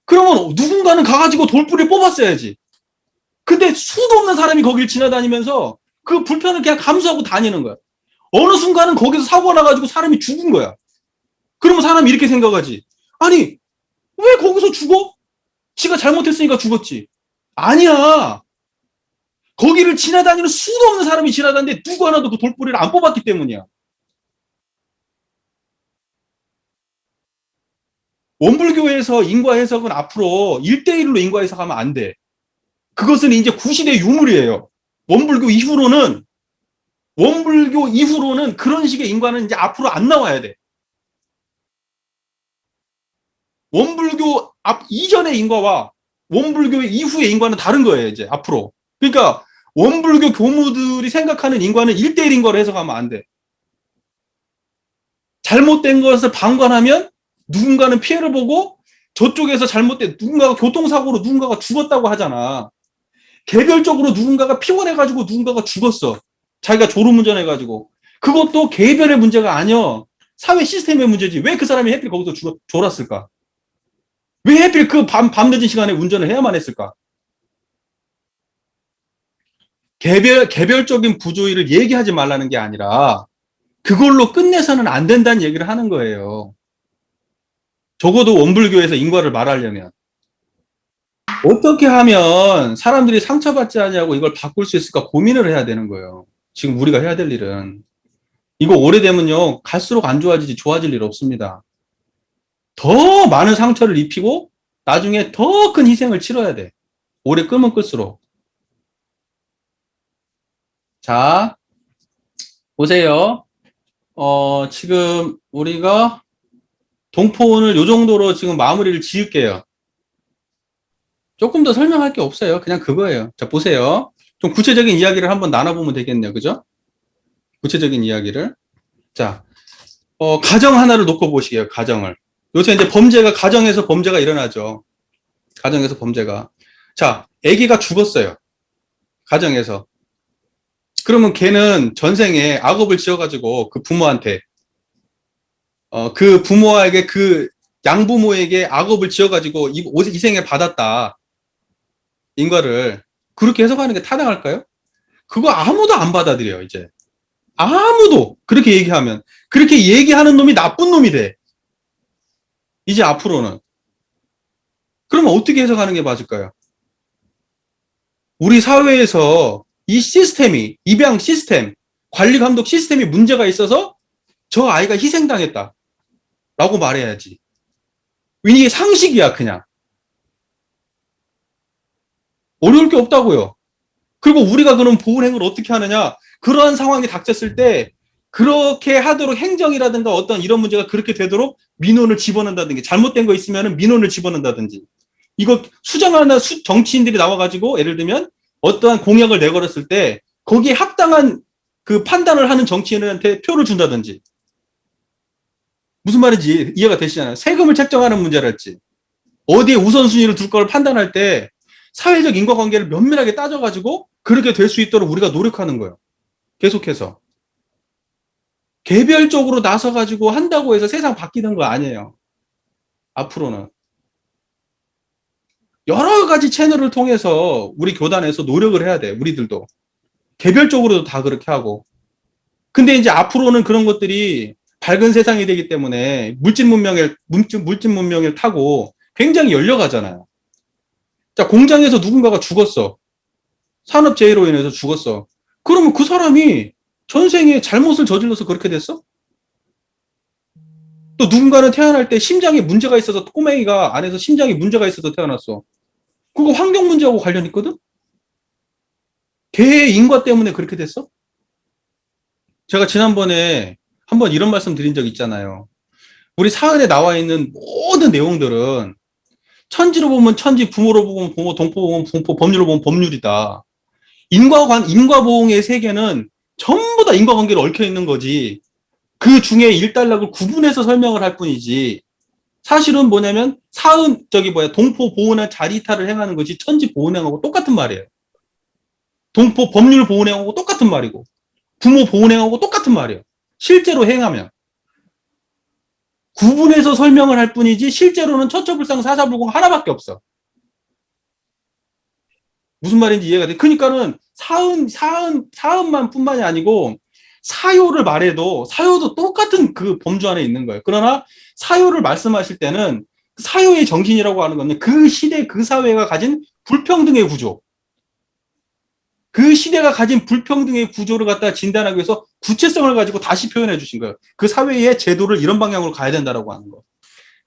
그러면 누군가는 가가지고 돌뿌리를 뽑았어야지. 근데 수도 없는 사람이 거길 지나다니면서 그 불편을 그냥 감수하고 다니는 거야. 어느 순간은 거기서 사고가 나가지고 사람이 죽은 거야. 그러면 사람이 이렇게 생각하지. 아니, 왜 거기서 죽어? 지가 잘못했으니까 죽었지. 아니야. 거기를 지나다니는 수도 없는 사람이 지나다니는데 누구 하나도 그 돌뿌리를 안 뽑았기 때문이야. 원불교에서 인과 해석은 앞으로 1대1로 인과 해석하면 안 돼. 그것은 이제 구시대 유물이에요. 원불교 이후로는 그런 식의 인과는 이제 앞으로 안 나와야 돼. 원불교 이전의 인과와 원불교 이후의 인과는 다른 거예요, 이제 앞으로. 그러니까 원불교 교무들이 생각하는 인과는 1대1 인과로 해석하면 안 돼. 잘못된 것을 방관하면 누군가는 피해를 보고 저쪽에서 잘못된 누군가가 교통사고로 누군가가 죽었다고 하잖아. 개별적으로 누군가가 피곤해가지고 누군가가 죽었어. 자기가 졸음운전해가지고. 그것도 개별의 문제가 아니야. 사회 시스템의 문제지. 왜 그 사람이 하필 거기서 졸았을까? 왜 하필 그 밤늦은 시간에 운전을 해야만 했을까? 개별적인 부조의를 얘기하지 말라는 게 아니라 그걸로 끝내서는 안 된다는 얘기를 하는 거예요. 적어도 원불교에서 인과를 말하려면. 어떻게 하면 사람들이 상처받지 않냐고 이걸 바꿀 수 있을까 고민을 해야 되는 거예요. 지금 우리가 해야 될 일은. 이거 오래되면요. 갈수록 안 좋아지지 좋아질 일 없습니다. 더 많은 상처를 입히고 나중에 더 큰 희생을 치러야 돼. 오래 끌면 끌수록. 자, 보세요. 지금 우리가 동포원을 요 정도로 지금 마무리를 지을게요. 조금 더 설명할 게 없어요. 그냥 그거예요. 자, 보세요. 좀 구체적인 이야기를 한번 나눠보면 되겠네요. 그죠? 구체적인 이야기를. 자, 가정 하나를 놓고 보시게요. 가정을. 요새 이제 가정에서 범죄가 일어나죠. 가정에서 범죄가. 자, 아기가 죽었어요. 가정에서. 그러면 걔는 전생에 악업을 지어가지고 그 부모한테, 그 부모에게 그 양부모에게 악업을 지어가지고 이 생에 받았다. 인과를. 그렇게 해석하는 게 타당할까요? 그거 아무도 안 받아들여요, 이제. 아무도 그렇게 얘기하면. 그렇게 얘기하는 놈이 나쁜 놈이 돼. 이제 앞으로는. 그러면 어떻게 해석하는 게 맞을까요? 우리 사회에서 이 시스템이, 입양 시스템, 관리 감독 시스템이 문제가 있어서 저 아이가 희생당했다. 라고 말해야지. 이게 상식이야, 그냥. 어려울 게 없다고요. 그리고 우리가 그럼 보훈행위를 어떻게 하느냐? 그러한 상황이 닥쳤을 때 그렇게 하도록 행정이라든가 어떤 이런 문제가 그렇게 되도록 민원을 집어넣는다든지 잘못된 거 있으면 민원을 집어넣는다든지 이거 수정하는 정치인들이 나와가지고 예를 들면 어떠한 공약을 내걸었을 때 거기에 합당한 그 판단을 하는 정치인한테 표를 준다든지 무슨 말인지 이해가 되시잖아요. 세금을 책정하는 문제랄지 어디에 우선순위를 둘 걸 판단할 때 사회적 인과관계를 면밀하게 따져가지고 그렇게 될 수 있도록 우리가 노력하는 거예요. 계속해서. 개별적으로 나서가지고 한다고 해서 세상 바뀌는 거 아니에요. 앞으로는. 여러 가지 채널을 통해서 우리 교단에서 노력을 해야 돼. 우리들도. 개별적으로도 다 그렇게 하고. 근데 이제 앞으로는 그런 것들이 밝은 세상이 되기 때문에 물질 문명을 타고 굉장히 열려가잖아요. 자, 공장에서 누군가가 죽었어. 산업재해로 인해서 죽었어. 그러면 그 사람이 전생에 잘못을 저질러서 그렇게 됐어? 또 누군가는 태어날 때 심장에 문제가 있어서 꼬맹이가 안에서 심장에 문제가 있어서 태어났어. 그거 환경 문제하고 관련 있거든? 걔의 인과 때문에 그렇게 됐어? 제가 지난번에 한번 이런 말씀 드린 적 있잖아요. 우리 사은에 나와 있는 모든 내용들은 천지로 보면 천지, 부모로 보면 부모, 동포 보면 동포, 법률로 보면 법률이다. 인과보응의 세계는 전부 다 인과관계로 얽혀 있는 거지. 그 중에 일단락을 구분해서 설명을 할 뿐이지. 사실은 뭐냐면 동포 보훈의 자리이탈을 행하는 것이 천지 보훈행하고 똑같은 말이에요. 동포 법률 보훈행하고 똑같은 말이고 부모 보훈행하고 똑같은 말이에요. 실제로 행하면. 구분해서 설명을 할 뿐이지 실제로는 처처불상 사사불공 하나밖에 없어. 무슨 말인지 이해가 돼? 그러니까는 사은만 뿐만이 아니고 사요를 말해도 사요도 똑같은 그 범주 안에 있는 거예요. 그러나 사요를 말씀하실 때는 사요의 정신이라고 하는 거는 그 시대 그 사회가 가진 불평등의 구조, 그 시대가 가진 불평등의 구조를 갖다 진단하기 위해서 구체성을 가지고 다시 표현해 주신 거예요. 그 사회의 제도를 이런 방향으로 가야 된다라고 하는 거.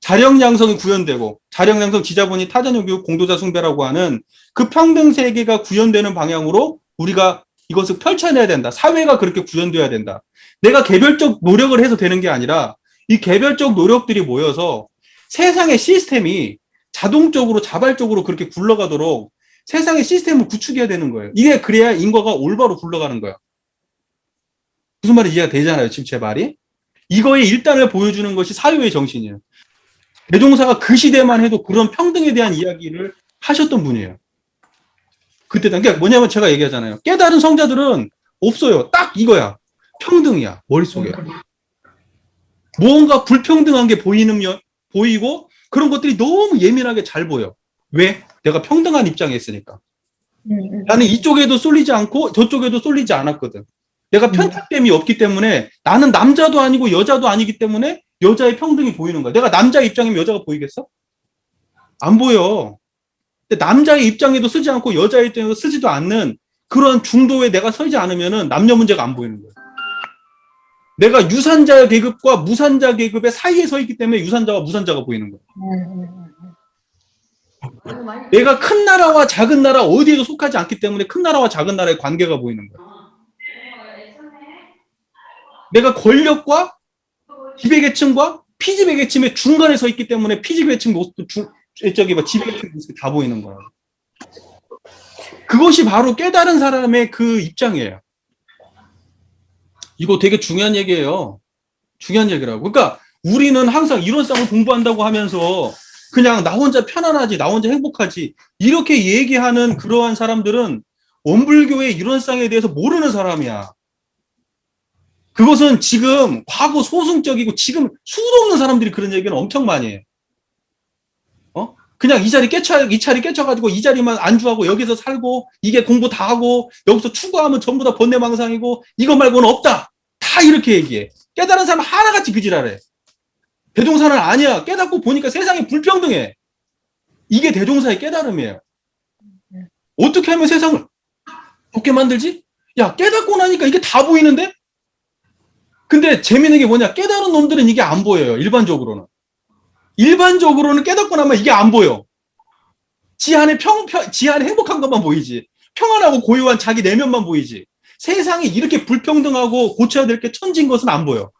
자령양성이 구현되고 자령양성 지자본이 타자녀교육 공도자 숭배라고 하는 그 평등 세계가 구현되는 방향으로 우리가 이것을 펼쳐내야 된다. 사회가 그렇게 구현돼야 된다. 내가 개별적 노력을 해서 되는 게 아니라 이 개별적 노력들이 모여서 세상의 시스템이 자동적으로 자발적으로 그렇게 굴러가도록 세상의 시스템을 구축해야 되는 거예요. 이게 그래야 인과가 올바로 굴러가는 거예요. 무슨 말인지 이해가 되잖아요. 지금 제 말이. 이거의 일단을 보여주는 것이 사유의 정신이에요. 대종사가 그 시대만 해도 그런 평등에 대한 이야기를 하셨던 분이에요. 그때 그러니까 뭐냐면 제가 얘기하잖아요. 깨달은 성자들은 없어요. 딱 이거야. 평등이야. 머릿속에. 무언가 불평등한 게 보이고 그런 것들이 너무 예민하게 잘 보여. 왜? 내가 평등한 입장에 있으니까. 나는 이쪽에도 쏠리지 않고 저쪽에도 쏠리지 않았거든. 내가 편집됨이 없기 때문에 나는 남자도 아니고 여자도 아니기 때문에 여자의 평등이 보이는 거야. 내가 남자 입장이면 여자가 보이겠어? 안 보여. 근데 남자의 입장에도 쓰지 않고 여자의 입장에도 쓰지도 않는 그런 중도에 내가 서지 않으면은 남녀 문제가 안 보이는 거야. 내가 유산자 계급과 무산자 계급의 사이에 서 있기 때문에 유산자와 무산자가 보이는 거야. 내가 큰 나라와 작은 나라 어디에도 속하지 않기 때문에 큰 나라와 작은 나라의 관계가 보이는 거야. 내가 권력과 지배계층과 피지배계층의 중간에 서 있기 때문에 피지배계층 모습도 지배계층 모습이 다 보이는 거야. 그것이 바로 깨달은 사람의 그 입장이에요. 이거 되게 중요한 얘기예요. 중요한 얘기라고. 그러니까 우리는 항상 이론상을 공부한다고 하면서 그냥 나 혼자 편안하지, 나 혼자 행복하지 이렇게 얘기하는 그러한 사람들은 원불교의 이론상에 대해서 모르는 사람이야. 그것은 지금 과거 소승적이고 지금 수도 없는 사람들이 그런 얘기는 엄청 많이 해. 그냥 이 자리 깨쳐가지고 이 자리만 안주하고 여기서 살고 이게 공부 다 하고 여기서 추구하면 전부 다 번뇌망상이고 이거 말고는 없다. 다 이렇게 얘기해. 깨달은 사람 하나같이 그 지랄해. 대종사는 아니야. 깨닫고 보니까 세상이 불평등해. 이게 대종사의 깨달음이에요. 어떻게 하면 세상을 좋게 만들지? 야, 깨닫고 나니까 이게 다 보이는데? 근데 재밌는 게 뭐냐? 깨달은 놈들은 이게 안 보여요. 일반적으로는. 일반적으로는 깨닫고 나면 이게 안 보여. 지 안에 지 안에 행복한 것만 보이지. 평안하고 고요한 자기 내면만 보이지. 세상이 이렇게 불평등하고 고쳐야 될 게 천지인 것은 안 보여.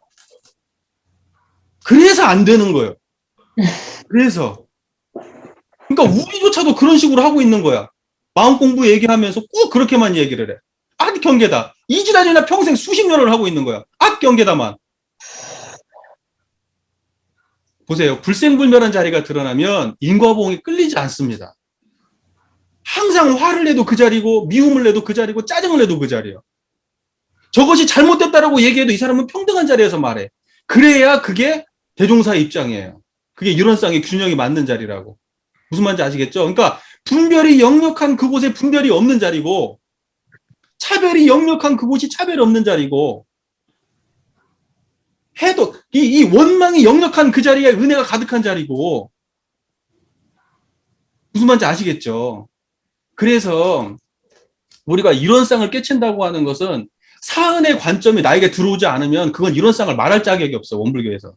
그래서 안 되는 거예요. 그래서. 그러니까 우리조차도 그런 식으로 하고 있는 거야. 마음 공부 얘기하면서 꼭 그렇게만 얘기를 해. 악경계다. 이지랄이나 평생 수십 년을 하고 있는 거야. 악경계다만. 보세요. 불생불멸한 자리가 드러나면 인과보응이 끌리지 않습니다. 항상 화를 내도 그 자리고 미움을 내도 그 자리고 짜증을 내도 그 자리예요. 저것이 잘못됐다라고 얘기해도 이 사람은 평등한 자리에서 말해. 그래야 그게 대종사의 입장이에요. 그게 이론상의 균형이 맞는 자리라고. 무슨 말인지 아시겠죠? 그러니까 분별이 역력한 그곳에 분별이 없는 자리고 차별이 역력한 그곳이 차별이 없는 자리고 해도 이 원망이 역력한 그 자리에 은혜가 가득한 자리고 무슨 말인지 아시겠죠? 그래서 우리가 이론상을 깨친다고 하는 것은 사은의 관점이 나에게 들어오지 않으면 그건 이론상을 말할 자격이 없어. 원불교에서.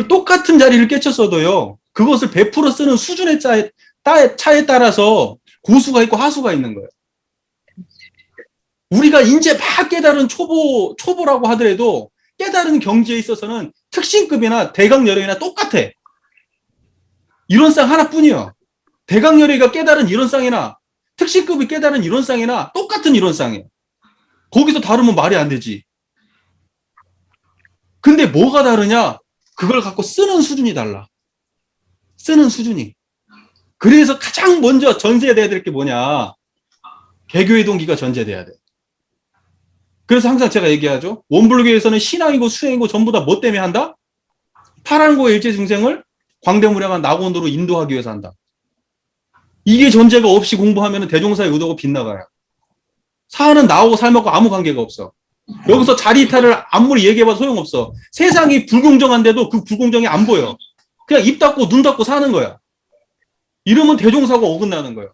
똑같은 자리를 깨쳤어도요. 그것을 100% 쓰는 수준의 차에 따라서 고수가 있고 하수가 있는 거예요. 우리가 이제 막 깨달은 초보라고 하더라도 깨달은 경지에 있어서는 특신급이나 대강열애나 똑같아. 이론상 하나뿐이요. 대강열애가 깨달은 이론상이나 특신급이 깨달은 이론상이나 똑같은 이론상이에요. 거기서 다르면 말이 안 되지. 근데 뭐가 다르냐? 그걸 갖고 쓰는 수준이 달라. 쓰는 수준이. 그래서 가장 먼저 전제돼야 될 게 뭐냐? 개교의 동기가 전제돼야 돼. 그래서 항상 제가 얘기하죠. 원불교에서는 신앙이고 수행이고 전부 다 뭐 때문에 한다? 파란고 일제 증생을 광대무량한 낙원으로 인도하기 위해서 한다. 이게 전제가 없이 공부하면 대종사의 의도가 빗나가요. 사는 나하고 삶하고 아무 관계가 없어. 여기서 자리 이탈을 아무리 얘기해봐도 소용없어. 세상이 불공정한데도 그 불공정이 안 보여. 그냥 입 닫고 눈 닫고 사는 거야. 이러면 대종사가 어긋나는 거예요.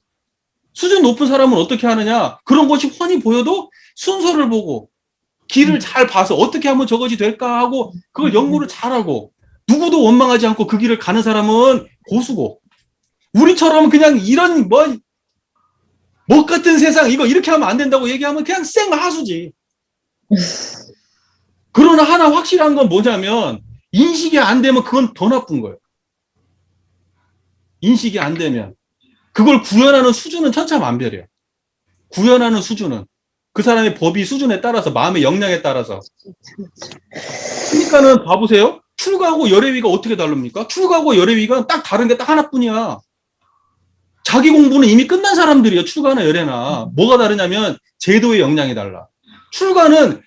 수준 높은 사람은 어떻게 하느냐? 그런 것이 훤히 보여도 순서를 보고 길을 잘 봐서 어떻게 하면 저것이 될까 하고 그걸 연구를 잘하고 누구도 원망하지 않고 그 길을 가는 사람은 고수고 우리처럼 그냥 이런 뭐 같은 세상 이거 이렇게 하면 안 된다고 얘기하면 그냥 쌩 하수지. 그러나 하나 확실한 건 뭐냐면 인식이 안 되면 그건 더 나쁜 거예요. 인식이 안 되면 그걸 구현하는 수준은 천차만별이에요. 구현하는 수준은 그 사람의 법이 수준에 따라서 마음의 역량에 따라서. 그러니까는 봐보세요. 출가하고 열애위가 어떻게 다릅니까? 출가하고 열애위가 딱 다른 게 딱 하나뿐이야. 자기 공부는 이미 끝난 사람들이에요. 출가나 열애나. 뭐가 다르냐면 제도의 역량이 달라. 출가는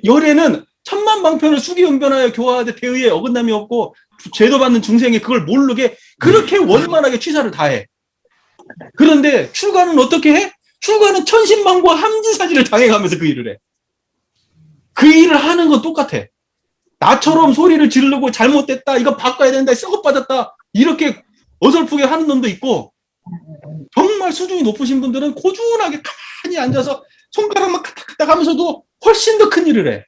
열애는 천만 방편을 수기연변하여 교화하되 대의에 어긋남이 없고 제도 받는 중생이 그걸 모르게 그렇게 원만하게 취사를 다해. 그런데 출가는 어떻게 해? 출가는 천신만고 함진사지를 당해가면서 그 일을 해. 그 일을 하는 건 똑같아. 나처럼 소리를 지르고 잘못됐다, 이거 바꿔야 된다, 썩어 빠졌다 이렇게 어설프게 하는 놈도 있고 정말 수준이 높으신 분들은 고준하게 가만히 앉아서 손가락만 카딱카딱 하면서도 훨씬 더 큰 일을 해.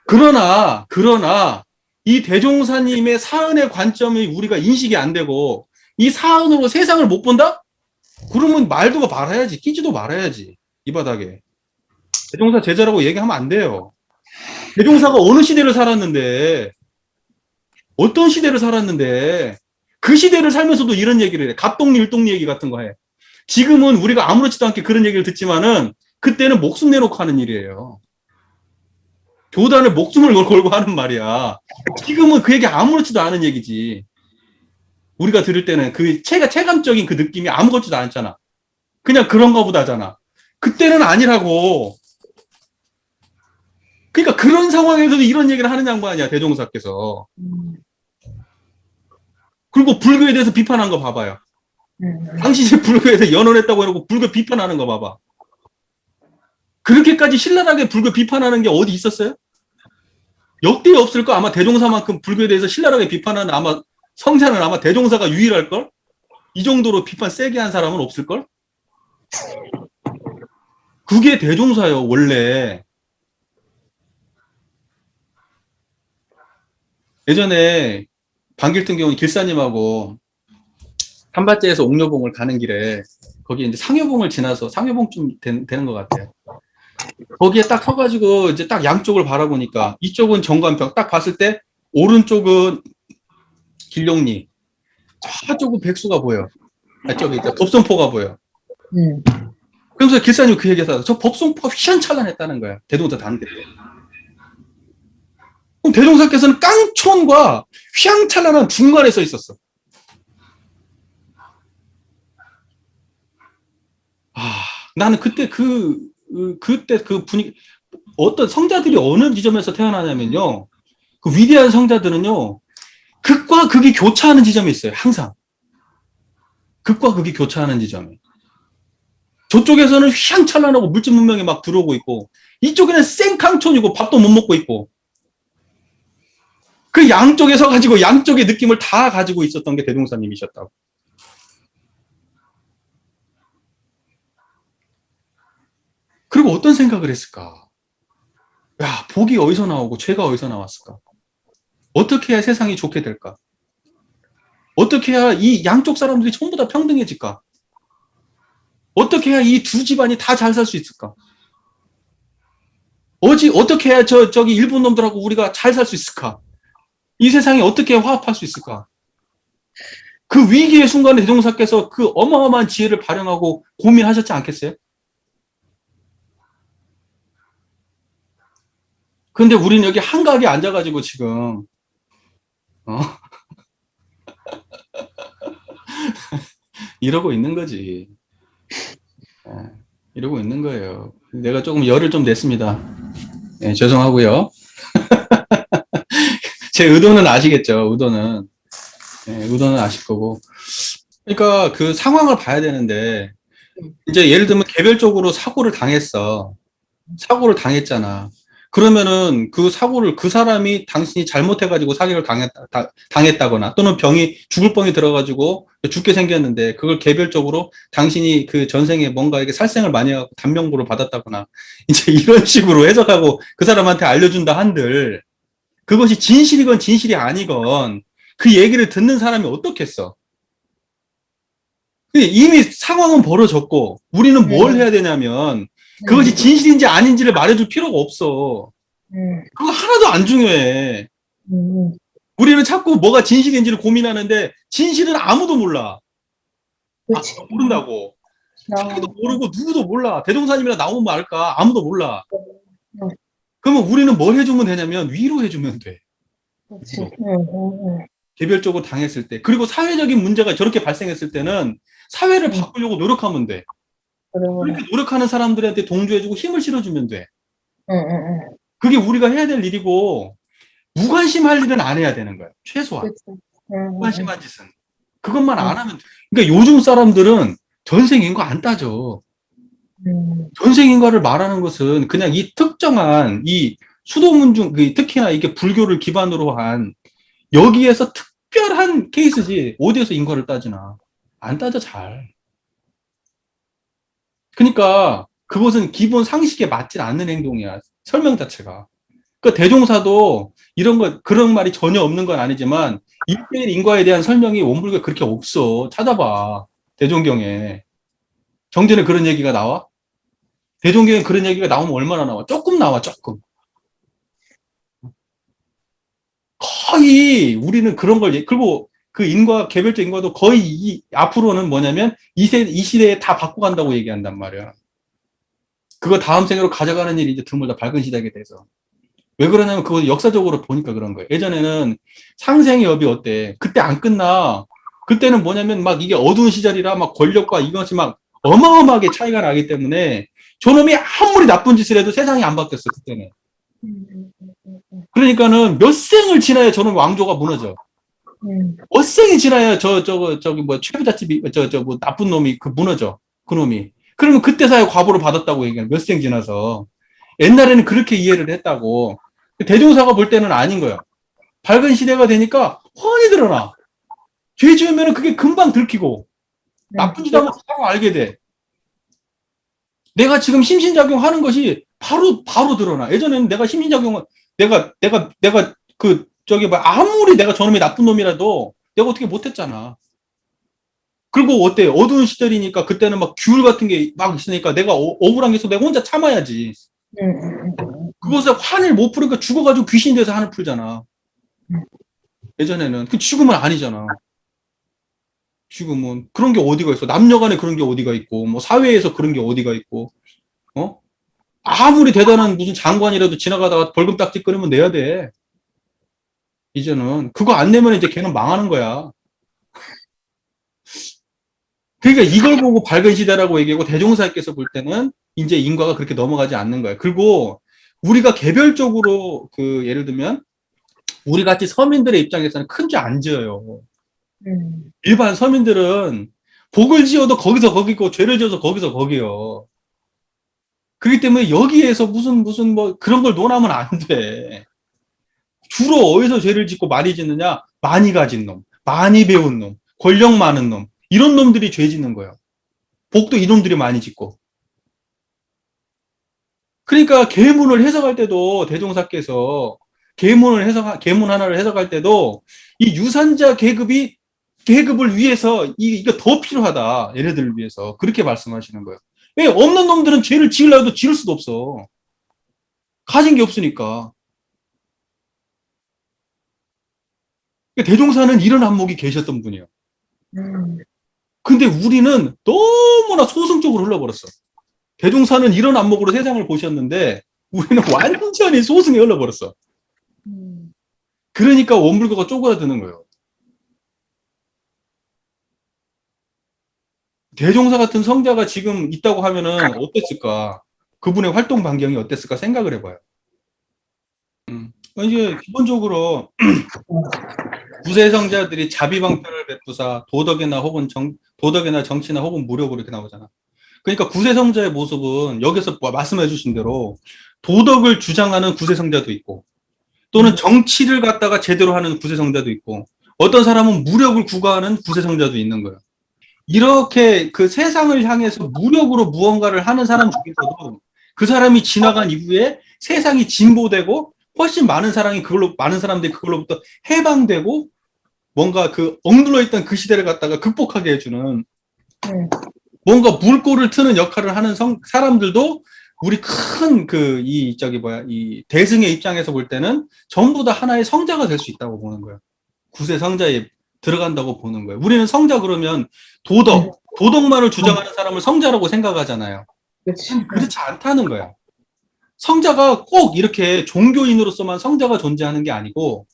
그러나 이 대종사님의 사은의 관점이 우리가 인식이 안 되고 이 사은으로 세상을 못 본다? 그러면 말도 말아야지. 끼지도 말아야지. 이 바닥에. 대종사 제자라고 얘기하면 안 돼요. 대종사가 어느 시대를 살았는데 어떤 시대를 살았는데 그 시대를 살면서도 이런 얘기를 해. 갑동리 일동리 얘기 같은 거 해. 지금은 우리가 아무렇지도 않게 그런 얘기를 듣지만은 그때는 목숨 내놓고 하는 일이에요. 교단에 목숨을 걸고 하는 말이야. 지금은 그 얘기 아무렇지도 않은 얘기지. 우리가 들을 때는 그 체감적인 그 느낌이 아무것도 않잖아. 그냥 그런가 보다잖아. 그때는 아니라고. 그러니까 그런 상황에서도 이런 얘기를 하는 양반이야, 대종사께서. 그리고 불교에 대해서 비판한 거 봐봐요. 당신이 불교에 대해서 연언했다고 해놓고 불교 비판하는 거 봐봐. 그렇게까지 신랄하게 불교 비판하는 게 어디 있었어요? 역대 없을 거. 아마 대종사만큼 불교에 대해서 신랄하게 비판하는 아마 성자는 아마 대종사가 유일할걸? 이 정도로 비판 세게 한 사람은 없을걸? 그게 대종사요, 원래. 예전에 반길등 경우 길사님하고 삼바째에서 옥녀봉을 가는 길에 거기 이제 상여봉을 지나서 상여봉쯤 되는 것 같아요. 거기에 딱 서가지고 이제 딱 양쪽을 바라보니까 이쪽은 정관평 딱 봤을 때 오른쪽은 길룡리, 저쪽은 백수가 보여. 저기 법성포가 보여. 그러면서 길사님 그 얘기해서 저 법성포가 휘황찬란했다는 거야. 대종사 다는 데. 그럼 대종사께서는 깡촌과 휘황찬란한 중간에 서 있었어. 나는 그때 그때 그 분위기, 어떤 성자들이 어느 지점에서 태어나냐면요. 그 위대한 성자들은요, 극과 극이 교차하는 지점이 있어요. 항상. 극과 극이 교차하는 지점이. 저쪽에서는 휘황찬란하고 물질 문명이 막 들어오고 있고, 이쪽에는 생캉촌이고 밥도 못 먹고 있고, 그 양쪽에 서가지고 양쪽의 느낌을 다 가지고 있었던 게 대종사님이셨다고. 그리고 어떤 생각을 했을까? 야, 복이 어디서 나오고 죄가 어디서 나왔을까? 어떻게 해야 세상이 좋게 될까? 어떻게 해야 이 양쪽 사람들이 전부 다 평등해질까? 어떻게 해야 이 두 집안이 다 잘 살 수 있을까? 어떻게 해야 저기 일본 놈들하고 우리가 잘 살 수 있을까? 이 세상이 어떻게 화합할 수 있을까? 그 위기의 순간에 대종사께서 그 어마어마한 지혜를 발현하고 고민하셨지 않겠어요? 근데 우리는 여기 한가하게 앉아가지고 지금, 이러고 있는 거지. 이러고 있는 거예요. 내가 조금 열을 좀 냈습니다. 네, 죄송하고요. 제 의도는 아시겠죠? 의도는 아실 거고. 그러니까 그 상황을 봐야 되는데, 이제 예를 들면 개별적으로 사고를 당했어. 사고를 당했잖아. 그러면은 그 사고를 그 사람이 당신이 잘못해가지고 사기를 당했다거나 또는 죽을 병이 들어가지고 죽게 생겼는데 그걸 개별적으로 당신이 그 전생에 뭔가 이렇게 살생을 많이 하고 단명부를 받았다거나 이제 이런 식으로 해석하고 그 사람한테 알려준다 한들 그것이 진실이건 진실이 아니건 그 얘기를 듣는 사람이 어떻겠어? 이미 상황은 벌어졌고 우리는 뭘 해야 되냐면 그것이 진실인지 아닌지를 말해줄 필요가 없어. 그거 하나도 안 중요해. 우리는 자꾸 뭐가 진실인지를 고민하는데 진실은 아무도 몰라. 모른다고. 자기도 모르고 누구도 몰라. 대종사님이나 나오면 알까? 아무도 몰라. 그러면 우리는 뭘 해주면 되냐면 위로해주면 돼. 개별적으로 당했을 때. 그리고 사회적인 문제가 저렇게 발생했을 때는 사회를 바꾸려고 노력하면 돼. 그렇게 노력하는 사람들한테 동조해주고 힘을 실어주면 돼. 그게 우리가 해야 될 일이고 무관심할 일은 안 해야 되는 거야. 최소한. 무관심한 짓은. 그것만 안 하면 돼. 그러니까 요즘 사람들은 전생인과 안 따져. 전생인과를 말하는 것은 그냥 이 특정한 이 수도문중 특히나 이게 불교를 기반으로 한 여기에서 특별한 케이스지 어디에서 인과를 따지나. 안 따져 잘. 그러니까 그것은 기본 상식에 맞지 않는 행동이야. 설명 자체가. 그러니까 대종사도 그런 말이 전혀 없는 건 아니지만 1대1 인과에 대한 설명이 원불교에 그렇게 없어. 찾아봐. 대종경에. 경전에 그런 얘기가 나와? 대종경에 그런 얘기가 나오면 얼마나 나와? 조금 나와, 조금. 거의 우리는 그런 걸, 그리고 그 인과, 개별적 인과도 거의 앞으로는 뭐냐면 이 시대에 다 바꿔간다고 얘기한단 말이야. 그거 다음 생으로 가져가는 일이 이제 드물다 밝은 시대에 돼서. 왜 그러냐면 그거 역사적으로 보니까 그런 거예요. 예전에는 상생의 업이 어때? 그때 안 끝나. 그때는 뭐냐면 막 이게 어두운 시절이라 막 권력과 이것이 막 어마어마하게 차이가 나기 때문에 저놈이 아무리 나쁜 짓을 해도 세상이 안 바뀌었어, 그때는. 그러니까는 몇 생을 지나야 저놈 왕조가 무너져. 몇 생이 지나야 저기 뭐 최부잣집이, 뭐 나쁜 놈이 그 무너져. 그 놈이. 그러면 그때서야 과보를 받았다고 얘기해. 몇 생 지나서. 옛날에는 그렇게 이해를 했다고. 대종사가 볼 때는 아닌 거야. 밝은 시대가 되니까 훤히 드러나. 죄 지으면 그게 금방 들키고, 나쁜 짓 하면 바로 알게 돼. 내가 지금 심신작용 하는 것이 바로 드러나. 예전에는 내가 심신작용을, 내가 뭐 아무리 내가 저놈이 나쁜 놈이라도 내가 어떻게 못했잖아. 그리고 어때? 어두운 시절이니까 그때는 막 귤 같은 게 막 있으니까 내가 억울한 게 있어. 내가 혼자 참아야지. 그것에 환을 못 풀으니까 죽어가지고 귀신 돼서 한을 풀잖아. 예전에는. 그 지금은 아니잖아. 지금은 그런 게 어디가 있어? 남녀간에 그런 게 어디가 있고, 뭐 사회에서 그런 게 어디가 있고, 어? 아무리 대단한 무슨 장관이라도 지나가다가 벌금 딱지 끊으면 내야 돼. 이제는 그거 안 내면 이제 걔는 망하는 거야. 그러니까 이걸 보고 밝은 시대라고 얘기하고 대종사께서 볼 때는 이제 인과가 그렇게 넘어가지 않는 거야. 그리고 우리가 개별적으로 예를 들면 우리 같이 서민들의 입장에서는 큰 죄 안 지어요. 일반 서민들은 복을 지어도 거기서 거기고 죄를 지어서 거기서 거기요. 그렇기 때문에 여기에서 무슨 뭐 그런 걸 논하면 안 돼. 주로 어디서 죄를 짓고 많이 짓느냐? 많이 가진 놈, 많이 배운 놈, 권력 많은 놈, 이런 놈들이 죄 짓는 거예요. 복도 이놈들이 많이 짓고. 그러니까 계문을 해석할 때도 대종사께서 계문 하나를 해석할 때도 이 유산자 계급을 위해서 이거 더 필요하다. 얘네들을 위해서. 그렇게 말씀하시는 거예요. 왜? 없는 놈들은 죄를 지으려고 해도 지을 수도 없어. 가진 게 없으니까. 대종사는 이런 안목이 계셨던 분이에요. 근데 우리는 너무나 소승적으로 흘러버렸어. 대종사는 이런 안목으로 세상을 보셨는데 우리는 완전히 소승에 흘러버렸어. 그러니까 원불교가 쪼그라드는 거예요. 대종사 같은 성자가 지금 있다고 하면은 어땠을까? 그분의 활동 반경이 어땠을까 생각을 해봐요. 이제 기본적으로 구세 성자들이 자비방편을 베푸사 도덕이나 정치나 혹은 무력으로 이렇게 나오잖아. 그러니까 구세 성자의 모습은 여기서 말씀해 주신 대로 도덕을 주장하는 구세 성자도 있고 또는 정치를 갖다가 제대로 하는 구세 성자도 있고 어떤 사람은 무력을 구가하는 구세 성자도 있는 거예요. 이렇게 그 세상을 향해서 무력으로 무언가를 하는 사람 중에서도 그 사람이 지나간 이후에 세상이 진보되고 훨씬 많은 사람들이 그걸로부터 해방되고 뭔가 억눌러 있던 그 시대를 갖다가 극복하게 해주는 뭔가 물꼬를 트는 역할을 하는 사람들도 우리 큰 이 대승의 입장에서 볼 때는 전부 다 하나의 성자가 될 수 있다고 보는 거예요. 구세 성자에 들어간다고 보는 거예요. 우리는 성자 그러면 도덕만을 주장하는 사람을 성자라고 생각하잖아요. 그렇지 않다는 거야. 성자가 꼭 이렇게 종교인으로서만 성자가 존재하는 게 아니고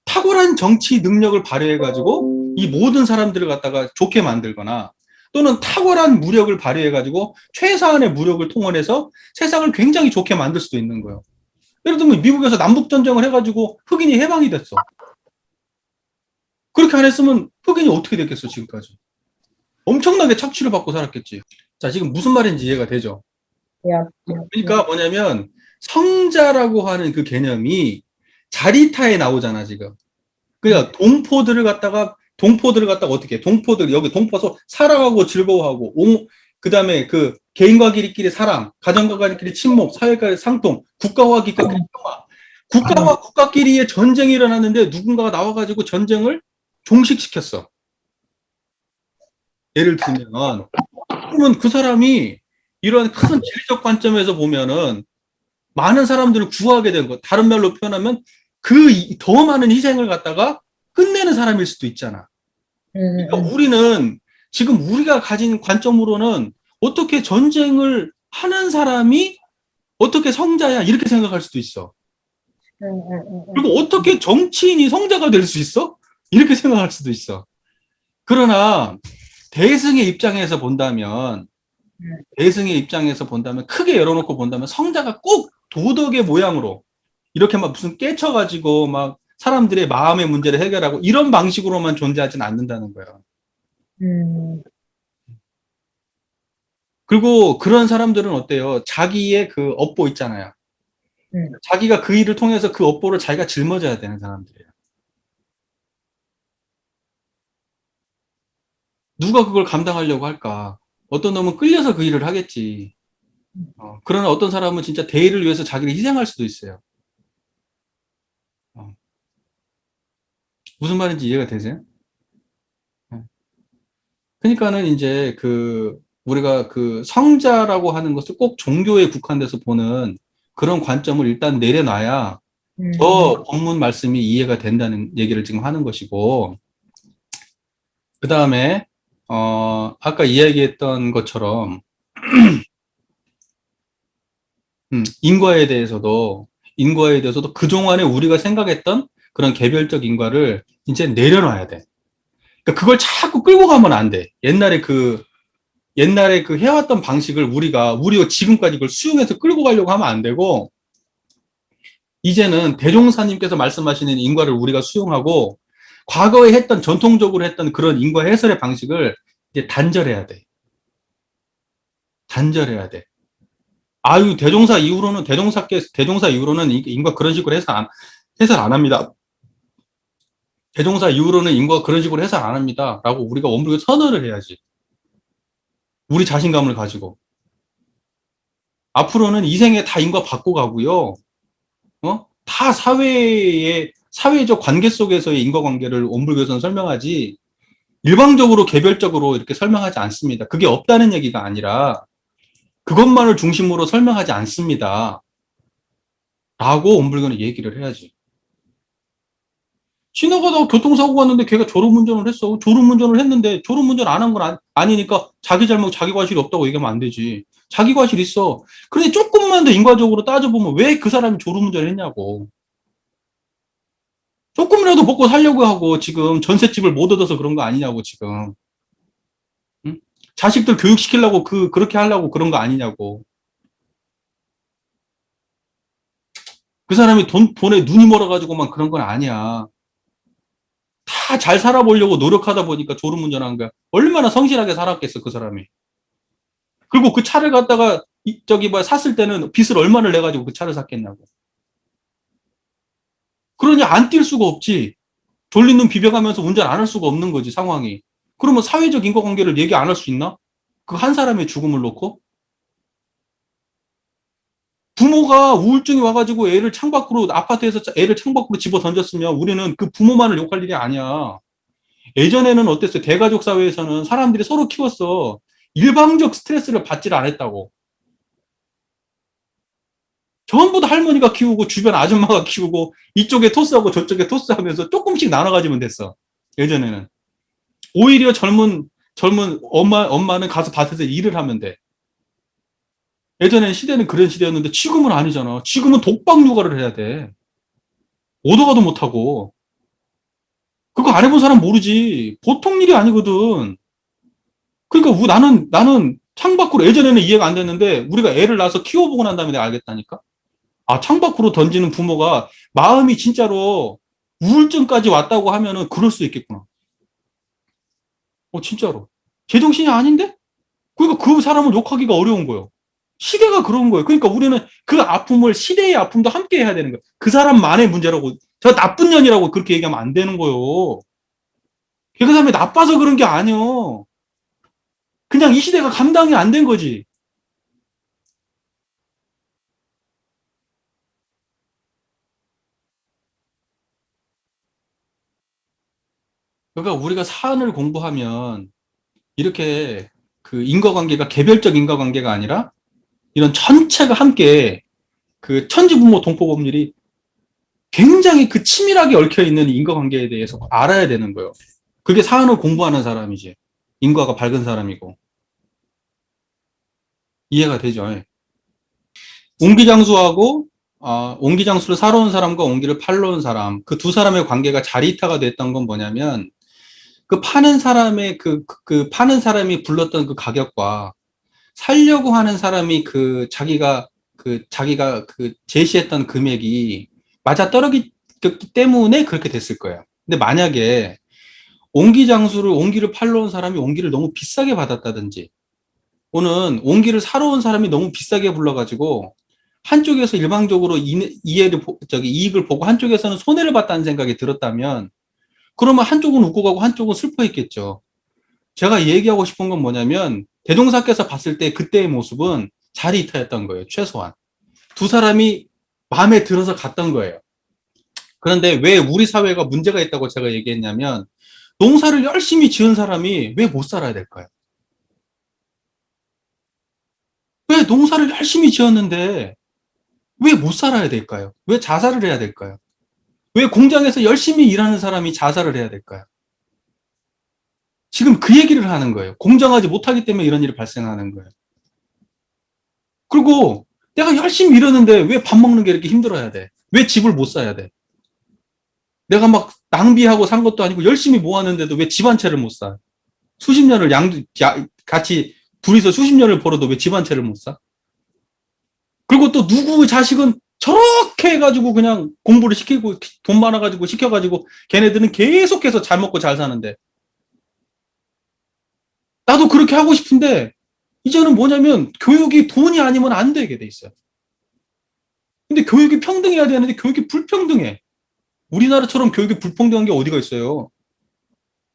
탁월한 정치 능력을 발휘해가지고 이 모든 사람들을 갖다가 좋게 만들거나 또는 탁월한 무력을 발휘해가지고 최소한의 무력을 통원해서 세상을 굉장히 좋게 만들 수도 있는 거예요. 예를 들면 미국에서 남북전쟁을 해가지고 흑인이 해방이 됐어. 그렇게 안 했으면 흑인이 어떻게 됐겠어 지금까지. 엄청나게 착취를 받고 살았겠지. 자, 지금 무슨 말인지 이해가 되죠? 그러니까 뭐냐면 성자라고 하는 그 개념이 자리타에 나오잖아 지금. 그러니까 동포들을 갖다가 어떻게 해? 여기 동포서 사랑하고 즐거워하고 그다음에 개인과 끼리끼리 사랑, 가정과 끼리끼리 친목, 사회과의 상통, 국가와 국가끼리 평화. 국가와 국가끼리의 전쟁이 일어났는데 누군가가 나와가지고 전쟁을 종식시켰어. 예를 들면 그러면 그 사람이 이런 큰 지리적 관점에서 보면은 많은 사람들을 구하게 된 것. 다른 말로 표현하면 더 많은 희생을 갖다가 끝내는 사람일 수도 있잖아. 그러니까 우리는 지금 우리가 가진 관점으로는 어떻게 전쟁을 하는 사람이 어떻게 성자야 이렇게 생각할 수도 있어. 그리고 어떻게 정치인이 성자가 될 수 있어? 이렇게 생각할 수도 있어. 그러나 대승의 입장에서 본다면 대승의 입장에서 본다면 크게 열어놓고 본다면 성자가 꼭 도덕의 모양으로 이렇게 막 무슨 깨쳐가지고 막 사람들의 마음의 문제를 해결하고 이런 방식으로만 존재하진 않는다는 거예요. 그리고 그런 사람들은 어때요? 자기의 그 업보 있잖아요. 자기가 그 일을 통해서 그 업보를 자기가 짊어져야 되는 사람들이에요. 누가 그걸 감당하려고 할까? 어떤 놈은 끌려서 그 일을 하겠지. 그러나 어떤 사람은 진짜 대의를 위해서 자기를 희생할 수도 있어요. 어, 무슨 말인지 이해가 되세요? 어. 그러니까는 이제 그 우리가 그 성자라고 하는 것을 꼭 종교에 국한돼서 보는 그런 관점을 일단 내려놔야 저 본문 말씀이 이해가 된다는 얘기를 지금 하는 것이고, 그 다음에 아까 이야기했던 것처럼 인과에 대해서도 그동안에 우리가 생각했던 그런 개별적 인과를 이제 내려놔야 돼. 그러니까 그걸 자꾸 끌고 가면 안 돼. 옛날에 그 해왔던 방식을 우리가 지금까지 그걸 수용해서 끌고 가려고 하면 안 되고, 이제는 대종사님께서 말씀하시는 인과를 우리가 수용하고, 과거에 전통적으로 했던 그런 인과 해설의 방식을 이제 단절해야 돼. 단절해야 돼. 아유, 대종사 이후로는 인과 그런 식으로 해설 안 합니다. 대종사 이후로는 인과 그런 식으로 해설 안 합니다. 라고 우리가 원불교 선언을 해야지. 우리 자신감을 가지고. 앞으로는 이 생에 다 인과 받고 가고요. 다 사회적 관계 속에서의 인과관계를 원불교에서는 설명하지, 일방적으로 개별적으로 이렇게 설명하지 않습니다. 그게 없다는 얘기가 아니라, 그것만을 중심으로 설명하지 않습니다. 라고 원불교는 얘기를 해야지. 지나가다가 교통사고가 났는데 걔가 졸음운전을 했어. 졸음운전을 했는데 졸음운전 안 한 건 아니니까 자기 잘못, 자기 과실이 없다고 얘기하면 안 되지. 자기 과실 있어. 그런데 조금만 더 인과적으로 따져보면 왜 그 사람이 졸음운전을 했냐고. 조금이라도 먹고 살려고 하고 지금 전셋집을 못 얻어서 그런 거 아니냐고 지금. 응? 자식들 교육시키려고 그렇게 하려고 그런 거 아니냐고. 그 사람이 돈에 눈이 멀어가지고만 그런 건 아니야. 다 잘 살아보려고 노력하다 보니까 졸음운전한 거야. 얼마나 성실하게 살았겠어, 그 사람이. 그리고 그 차를 갖다가 샀을 때는 빚을 얼마를 내가지고 그 차를 샀겠냐고. 그러니 안 뛸 수가 없지. 졸린 눈 비벼가면서 운전 안 할 수가 없는 거지, 상황이. 그러면 사회적 인과관계를 얘기 안 할 수 있나? 그 한 사람의 죽음을 놓고? 부모가 우울증이 와가지고 아파트에서 애를 창밖으로 집어 던졌으면 우리는 그 부모만을 욕할 일이 아니야. 예전에는 어땠어요? 대가족 사회에서는 사람들이 서로 키웠어. 일방적 스트레스를 받지를 않았다고. 전부 다 할머니가 키우고 주변 아줌마가 키우고 이쪽에 토스하고 저쪽에 토스하면서 조금씩 나눠 가지면 됐어. 예전에는. 오히려 젊은 엄마는 가서 밭에서 일을 하면 돼. 예전에는 시대는 그런 시대였는데 지금은 아니잖아. 지금은 독박 육아를 해야 돼. 오도 가도 못하고. 그거 안 해본 사람 모르지. 보통 일이 아니거든. 그러니까 나는 창밖으로 예전에는 이해가 안 됐는데 우리가 애를 낳아서 키워보고 난 다음에 내가 알겠다니까. 아, 창밖으로 던지는 부모가 마음이 진짜로 우울증까지 왔다고 하면은 그럴 수 있겠구나. 진짜로. 제정신이 아닌데? 그러니까 그 사람을 욕하기가 어려운 거예요. 시대가 그런 거예요. 그러니까 우리는 그 아픔을, 시대의 아픔도 함께 해야 되는 거예요. 그 사람만의 문제라고, 저 나쁜 년이라고 그렇게 얘기하면 안 되는 거예요. 그 사람이 나빠서 그런 게 아니에요. 그냥 이 시대가 감당이 안 된 거지. 그러니까 우리가 사안을 공부하면 이렇게 그 인과관계가 개별적 인과관계가 아니라 이런 전체가 함께 그 천지부모 동포법률이 굉장히 그 치밀하게 얽혀 있는 인과관계에 대해서 알아야 되는 거예요. 그게 사안을 공부하는 사람이지. 인과가 밝은 사람이고. 이해가 되죠? 예. 옹기장수하고 옹기장수를 사러 온 사람과 옹기를 팔러 온 사람, 그 두 사람의 관계가 자리타가 됐던 건 뭐냐면 그 파는 사람의 그 파는 사람이 불렀던 그 가격과 살려고 하는 사람이 자기가 그 제시했던 금액이 맞아떨어졌기 때문에 그렇게 됐을 거예요. 근데 만약에 옹기를 팔러 온 사람이 옹기를 너무 비싸게 받았다든지, 또는 옹기를 사러 온 사람이 너무 비싸게 불러가지고 한쪽에서 일방적으로 이익을 보고 한쪽에서는 손해를 봤다는 생각이 들었다면, 그러면 한쪽은 웃고 가고 한쪽은 슬퍼했겠죠. 제가 얘기하고 싶은 건 뭐냐면, 대종사께서 봤을 때 그때의 모습은 자리이탈했던 거예요. 최소한 두 사람이 마음에 들어서 갔던 거예요. 그런데 왜 우리 사회가 문제가 있다고 제가 얘기했냐면, 농사를 열심히 지은 사람이 왜 못 살아야 될까요? 왜 농사를 열심히 지었는데 왜 못 살아야 될까요? 왜 자살을 해야 될까요? 왜 공장에서 열심히 일하는 사람이 자살을 해야 될까요? 지금 그 얘기를 하는 거예요. 공정하지 못하기 때문에 이런 일이 발생하는 거예요. 그리고 내가 열심히 일하는데 왜 밥 먹는 게 이렇게 힘들어야 돼? 왜 집을 못 사야 돼? 내가 막 낭비하고 산 것도 아니고 열심히 모았는데도 왜 집 한 채를 못 사? 수십 년을 같이 둘이서 수십 년을 벌어도 왜 집 한 채를 못 사? 그리고 또 누구의 자식은 저렇게 해가지고 그냥 공부를 시키고 돈 많아가지고 시켜가지고 걔네들은 계속해서 잘 먹고 잘 사는데, 나도 그렇게 하고 싶은데 이제는 뭐냐면 교육이 돈이 아니면 안 되게 돼 있어요. 근데 교육이 평등해야 되는데 교육이 불평등해. 우리나라처럼 교육이 불평등한 게 어디가 있어요?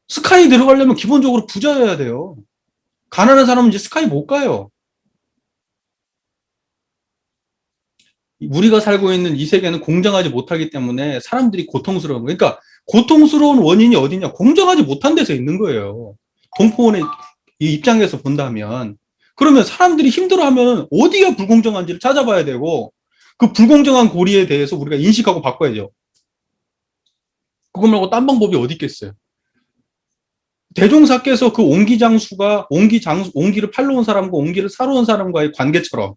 스카이 들어가려면 기본적으로 부자여야 돼요. 가난한 사람은 이제 스카이 못 가요. 우리가 살고 있는 이 세계는 공정하지 못하기 때문에 사람들이 고통스러운 거예요. 그러니까 고통스러운 원인이 어디냐? 공정하지 못한 데서 있는 거예요. 동포원의 입장에서 본다면. 그러면 사람들이 힘들어하면 어디가 불공정한지를 찾아봐야 되고, 그 불공정한 고리에 대해서 우리가 인식하고 바꿔야죠. 그거 말고 딴 방법이 어디 있겠어요? 대종사께서 그 옹기장수가 옹기를 팔러 온 사람과 옹기를 사러 온 사람과의 관계처럼,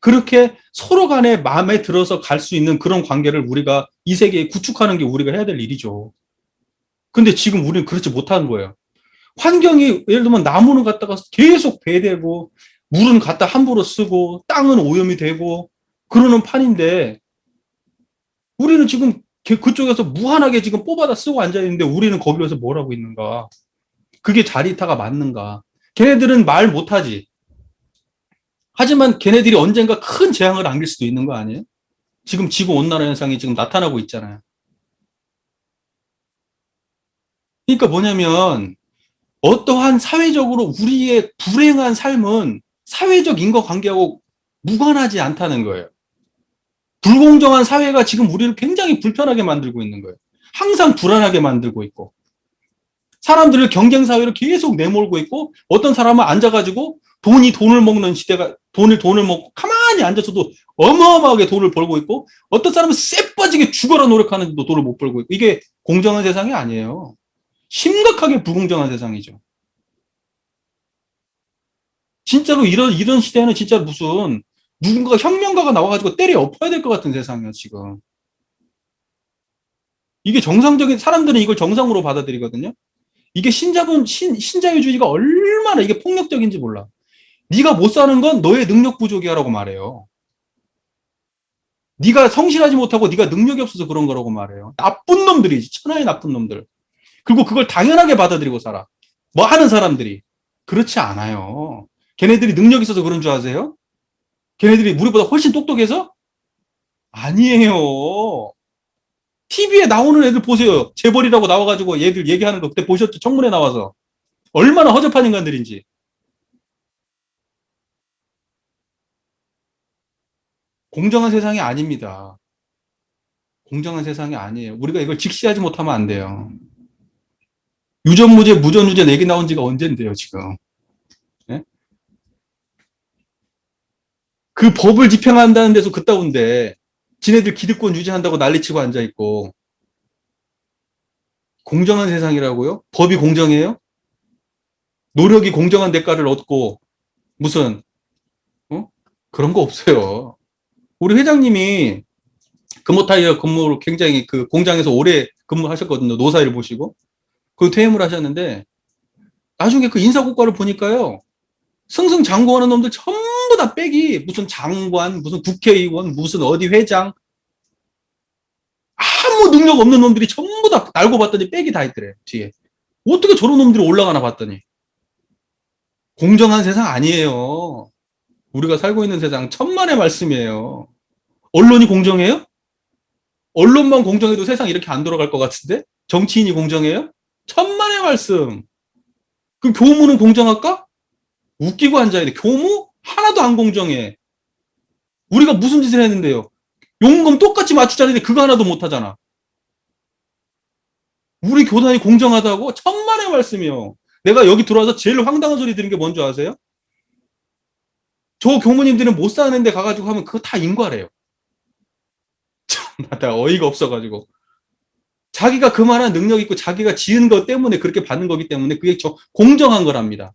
그렇게 서로 간에 마음에 들어서 갈 수 있는 그런 관계를 우리가 이 세계에 구축하는 게 우리가 해야 될 일이죠. 근데 지금 우리는 그렇지 못하는 거예요. 환경이, 예를 들면 나무는 갖다가 계속 배대고, 물은 갖다 함부로 쓰고, 땅은 오염이 되고, 그러는 판인데, 우리는 지금 그쪽에서 무한하게 지금 뽑아다 쓰고 앉아있는데, 우리는 거기에서 뭘 하고 있는가? 그게 자리타가 맞는가? 걔네들은 말 못하지. 하지만 걔네들이 언젠가 큰 재앙을 안길 수도 있는 거 아니에요? 지금 지구온난화 현상이 지금 나타나고 있잖아요. 그러니까 뭐냐면, 어떠한 사회적으로 우리의 불행한 삶은 사회적 인과관계하고 무관하지 않다는 거예요. 불공정한 사회가 지금 우리를 굉장히 불편하게 만들고 있는 거예요. 항상 불안하게 만들고 있고, 사람들을 경쟁사회로 계속 내몰고 있고, 어떤 사람은 앉아가지고 돈을 먹는 시대가, 돈을 먹고 가만히 앉아서도 어마어마하게 돈을 벌고 있고, 어떤 사람은 쎄 빠지게 죽어라 노력하는데도 돈을 못 벌고 있고, 이게 공정한 세상이 아니에요. 심각하게 불공정한 세상이죠. 진짜로 이런 시대에는 진짜 무슨 누군가가 혁명가가 나와가지고 때려 엎어야 될 것 같은 세상이야, 지금. 이게 정상적인, 사람들은 이걸 정상으로 받아들이거든요. 이게 신자유주의가 얼마나 이게 폭력적인지 몰라. 네가 못 사는 건 너의 능력 부족이야라고 말해요. 네가 성실하지 못하고 네가 능력이 없어서 그런 거라고 말해요. 나쁜 놈들이지, 천하의 나쁜 놈들. 그리고 그걸 당연하게 받아들이고 살아. 뭐 하는 사람들이. 그렇지 않아요. 걔네들이 능력이 있어서 그런 줄 아세요? 걔네들이 우리보다 훨씬 똑똑해서? 아니에요. TV에 나오는 애들 보세요. 재벌이라고 나와가지고 얘들 얘기하는 거 그때 보셨죠? 청문회 나와서. 얼마나 허접한 인간들인지. 공정한 세상이 아닙니다. 공정한 세상이 아니에요. 우리가 이걸 직시하지 못하면 안 돼요. 유전무죄, 무전유죄 얘기 나온 지가 언젠데요, 지금. 예? 그 법을 집행한다는 데서 그따운데, 지네들 기득권 유지한다고 난리치고 앉아있고, 공정한 세상이라고요? 법이 공정해요? 노력이 공정한 대가를 얻고, 무슨, 어? 그런 거 없어요. 우리 회장님이 금호타이어 근무를 굉장히 그 공장에서 오래 근무하셨거든요. 노사일 보시고. 그 퇴임을 하셨는데 나중에 그 인사고과를 보니까요. 승승장구하는 놈들 전부 다 빼기 무슨 장관, 무슨 국회의원, 무슨 어디 회장 아무 능력 없는 놈들이 전부 다 알고 봤더니 빼기 다 있더래 뒤에. 어떻게 저런 놈들이 올라가나 봤더니 공정한 세상 아니에요. 우리가 살고 있는 세상 천만의 말씀이에요. 언론이 공정해요? 언론만 공정해도 세상 이렇게 안 돌아갈 것 같은데? 정치인이 공정해요? 천만의 말씀. 그럼 교무는 공정할까? 웃기고 앉아야 돼. 교무? 하나도 안 공정해. 우리가 무슨 짓을 했는데요? 용금 똑같이 맞추자는데 그거 하나도 못하잖아. 우리 교단이 공정하다고? 천만의 말씀이요. 내가 여기 들어와서 제일 황당한 소리 들은 게 뭔지 아세요? 저 교무님들은 못 사는데 가가지고 하면 그거 다 인과래요. 나 어이가 없어가지고. 자기가 그만한 능력 있고 자기가 지은 것 때문에 그렇게 받는 거기 때문에 그게 공정한 거랍니다.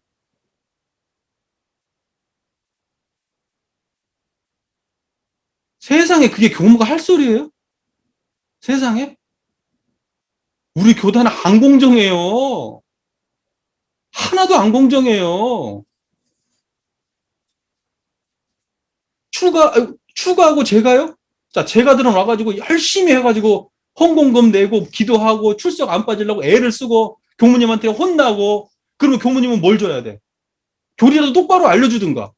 세상에 그게 교무가 할 소리예요? 세상에? 우리 교단은 안 공정해요. 하나도 안 공정해요. 추가하고 제가요? 자, 제가들은 와가지고 열심히 해가지고 헌공금 내고 기도하고 출석 안 빠지려고 애를 쓰고 교무님한테 혼나고 그러면 교무님은 뭘 줘야 돼? 교리라도 똑바로 알려주든가.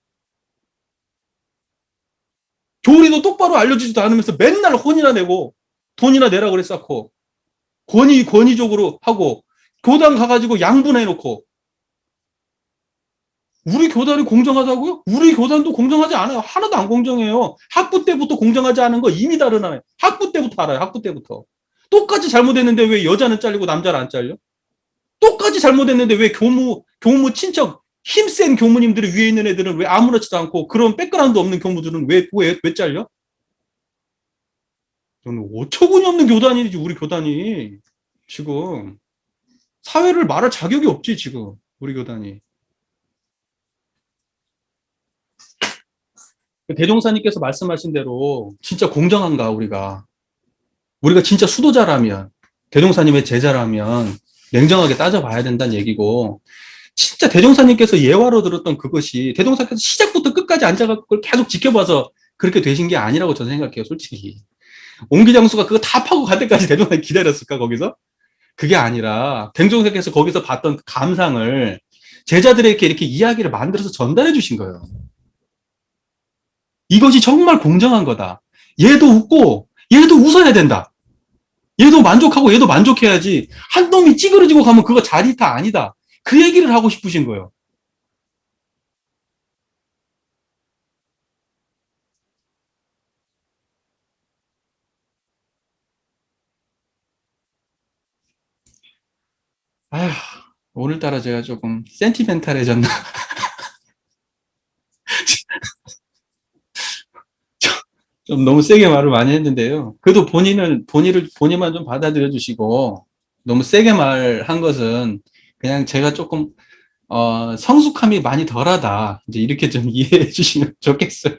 교리도 똑바로 알려주지도 않으면서 맨날 혼이나 내고 돈이나 내라 그랬었고 권위적으로 하고 교단 가가지고 양분해놓고 우리 교단이 공정하다고요? 우리 교단도 공정하지 않아요. 하나도 안 공정해요. 학부 때부터 공정하지 않은 거 이미 다르나요? 학부 때부터 알아요. 학부 때부터. 똑같이 잘못했는데 왜 여자는 잘리고 남자는 안 잘려? 똑같이 잘못했는데 왜 교무 친척 힘센 교무님들이 위에 있는 애들은 왜 아무렇지도 않고 그런 백그라운드 없는 교무들은 왜 잘려? 저는 어처구니 없는 교단이지 우리 교단이 지금 사회를 말할 자격이 없지 지금 우리 교단이. 대종사님께서 말씀하신 대로 진짜 공정한가 우리가 진짜 수도자라면 대종사님의 제자라면 냉정하게 따져봐야 된다는 얘기고 진짜 대종사님께서 예화로 들었던 그것이 대종사님께서 시작부터 끝까지 앉아갖고 그걸 계속 지켜봐서 그렇게 되신 게 아니라고 저는 생각해요 솔직히. 옹기장수가 그거 다 파고 갈 때까지 대종사님 기다렸을까 거기서? 그게 아니라 대종사님께서 거기서 봤던 감상을 제자들에게 이렇게 이야기를 만들어서 전달해 주신 거예요. 이것이 정말 공정한 거다. 얘도 웃고 얘도 웃어야 된다. 얘도 만족하고 얘도 만족해야지. 한 놈이 찌그러지고 가면 그거 자리타 아니다. 그 얘기를 하고 싶으신 거예요. 아휴, 오늘따라 제가 조금 센티멘탈해졌나? 좀 너무 세게 말을 많이 했는데요. 그래도 본인만 좀 받아들여 주시고, 너무 세게 말한 것은 그냥 제가 조금, 성숙함이 많이 덜하다. 이제 이렇게 좀 이해해 주시면 좋겠어요.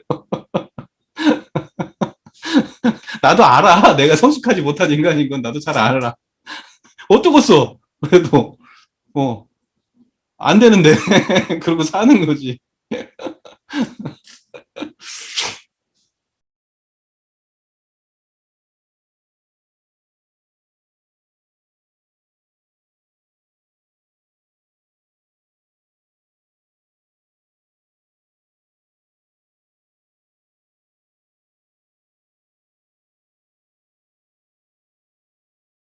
나도 알아. 내가 성숙하지 못한 인간인 건 나도 잘 알아. 어쩌겠어. 그래도, 안 되는데. 그러고 사는 거지.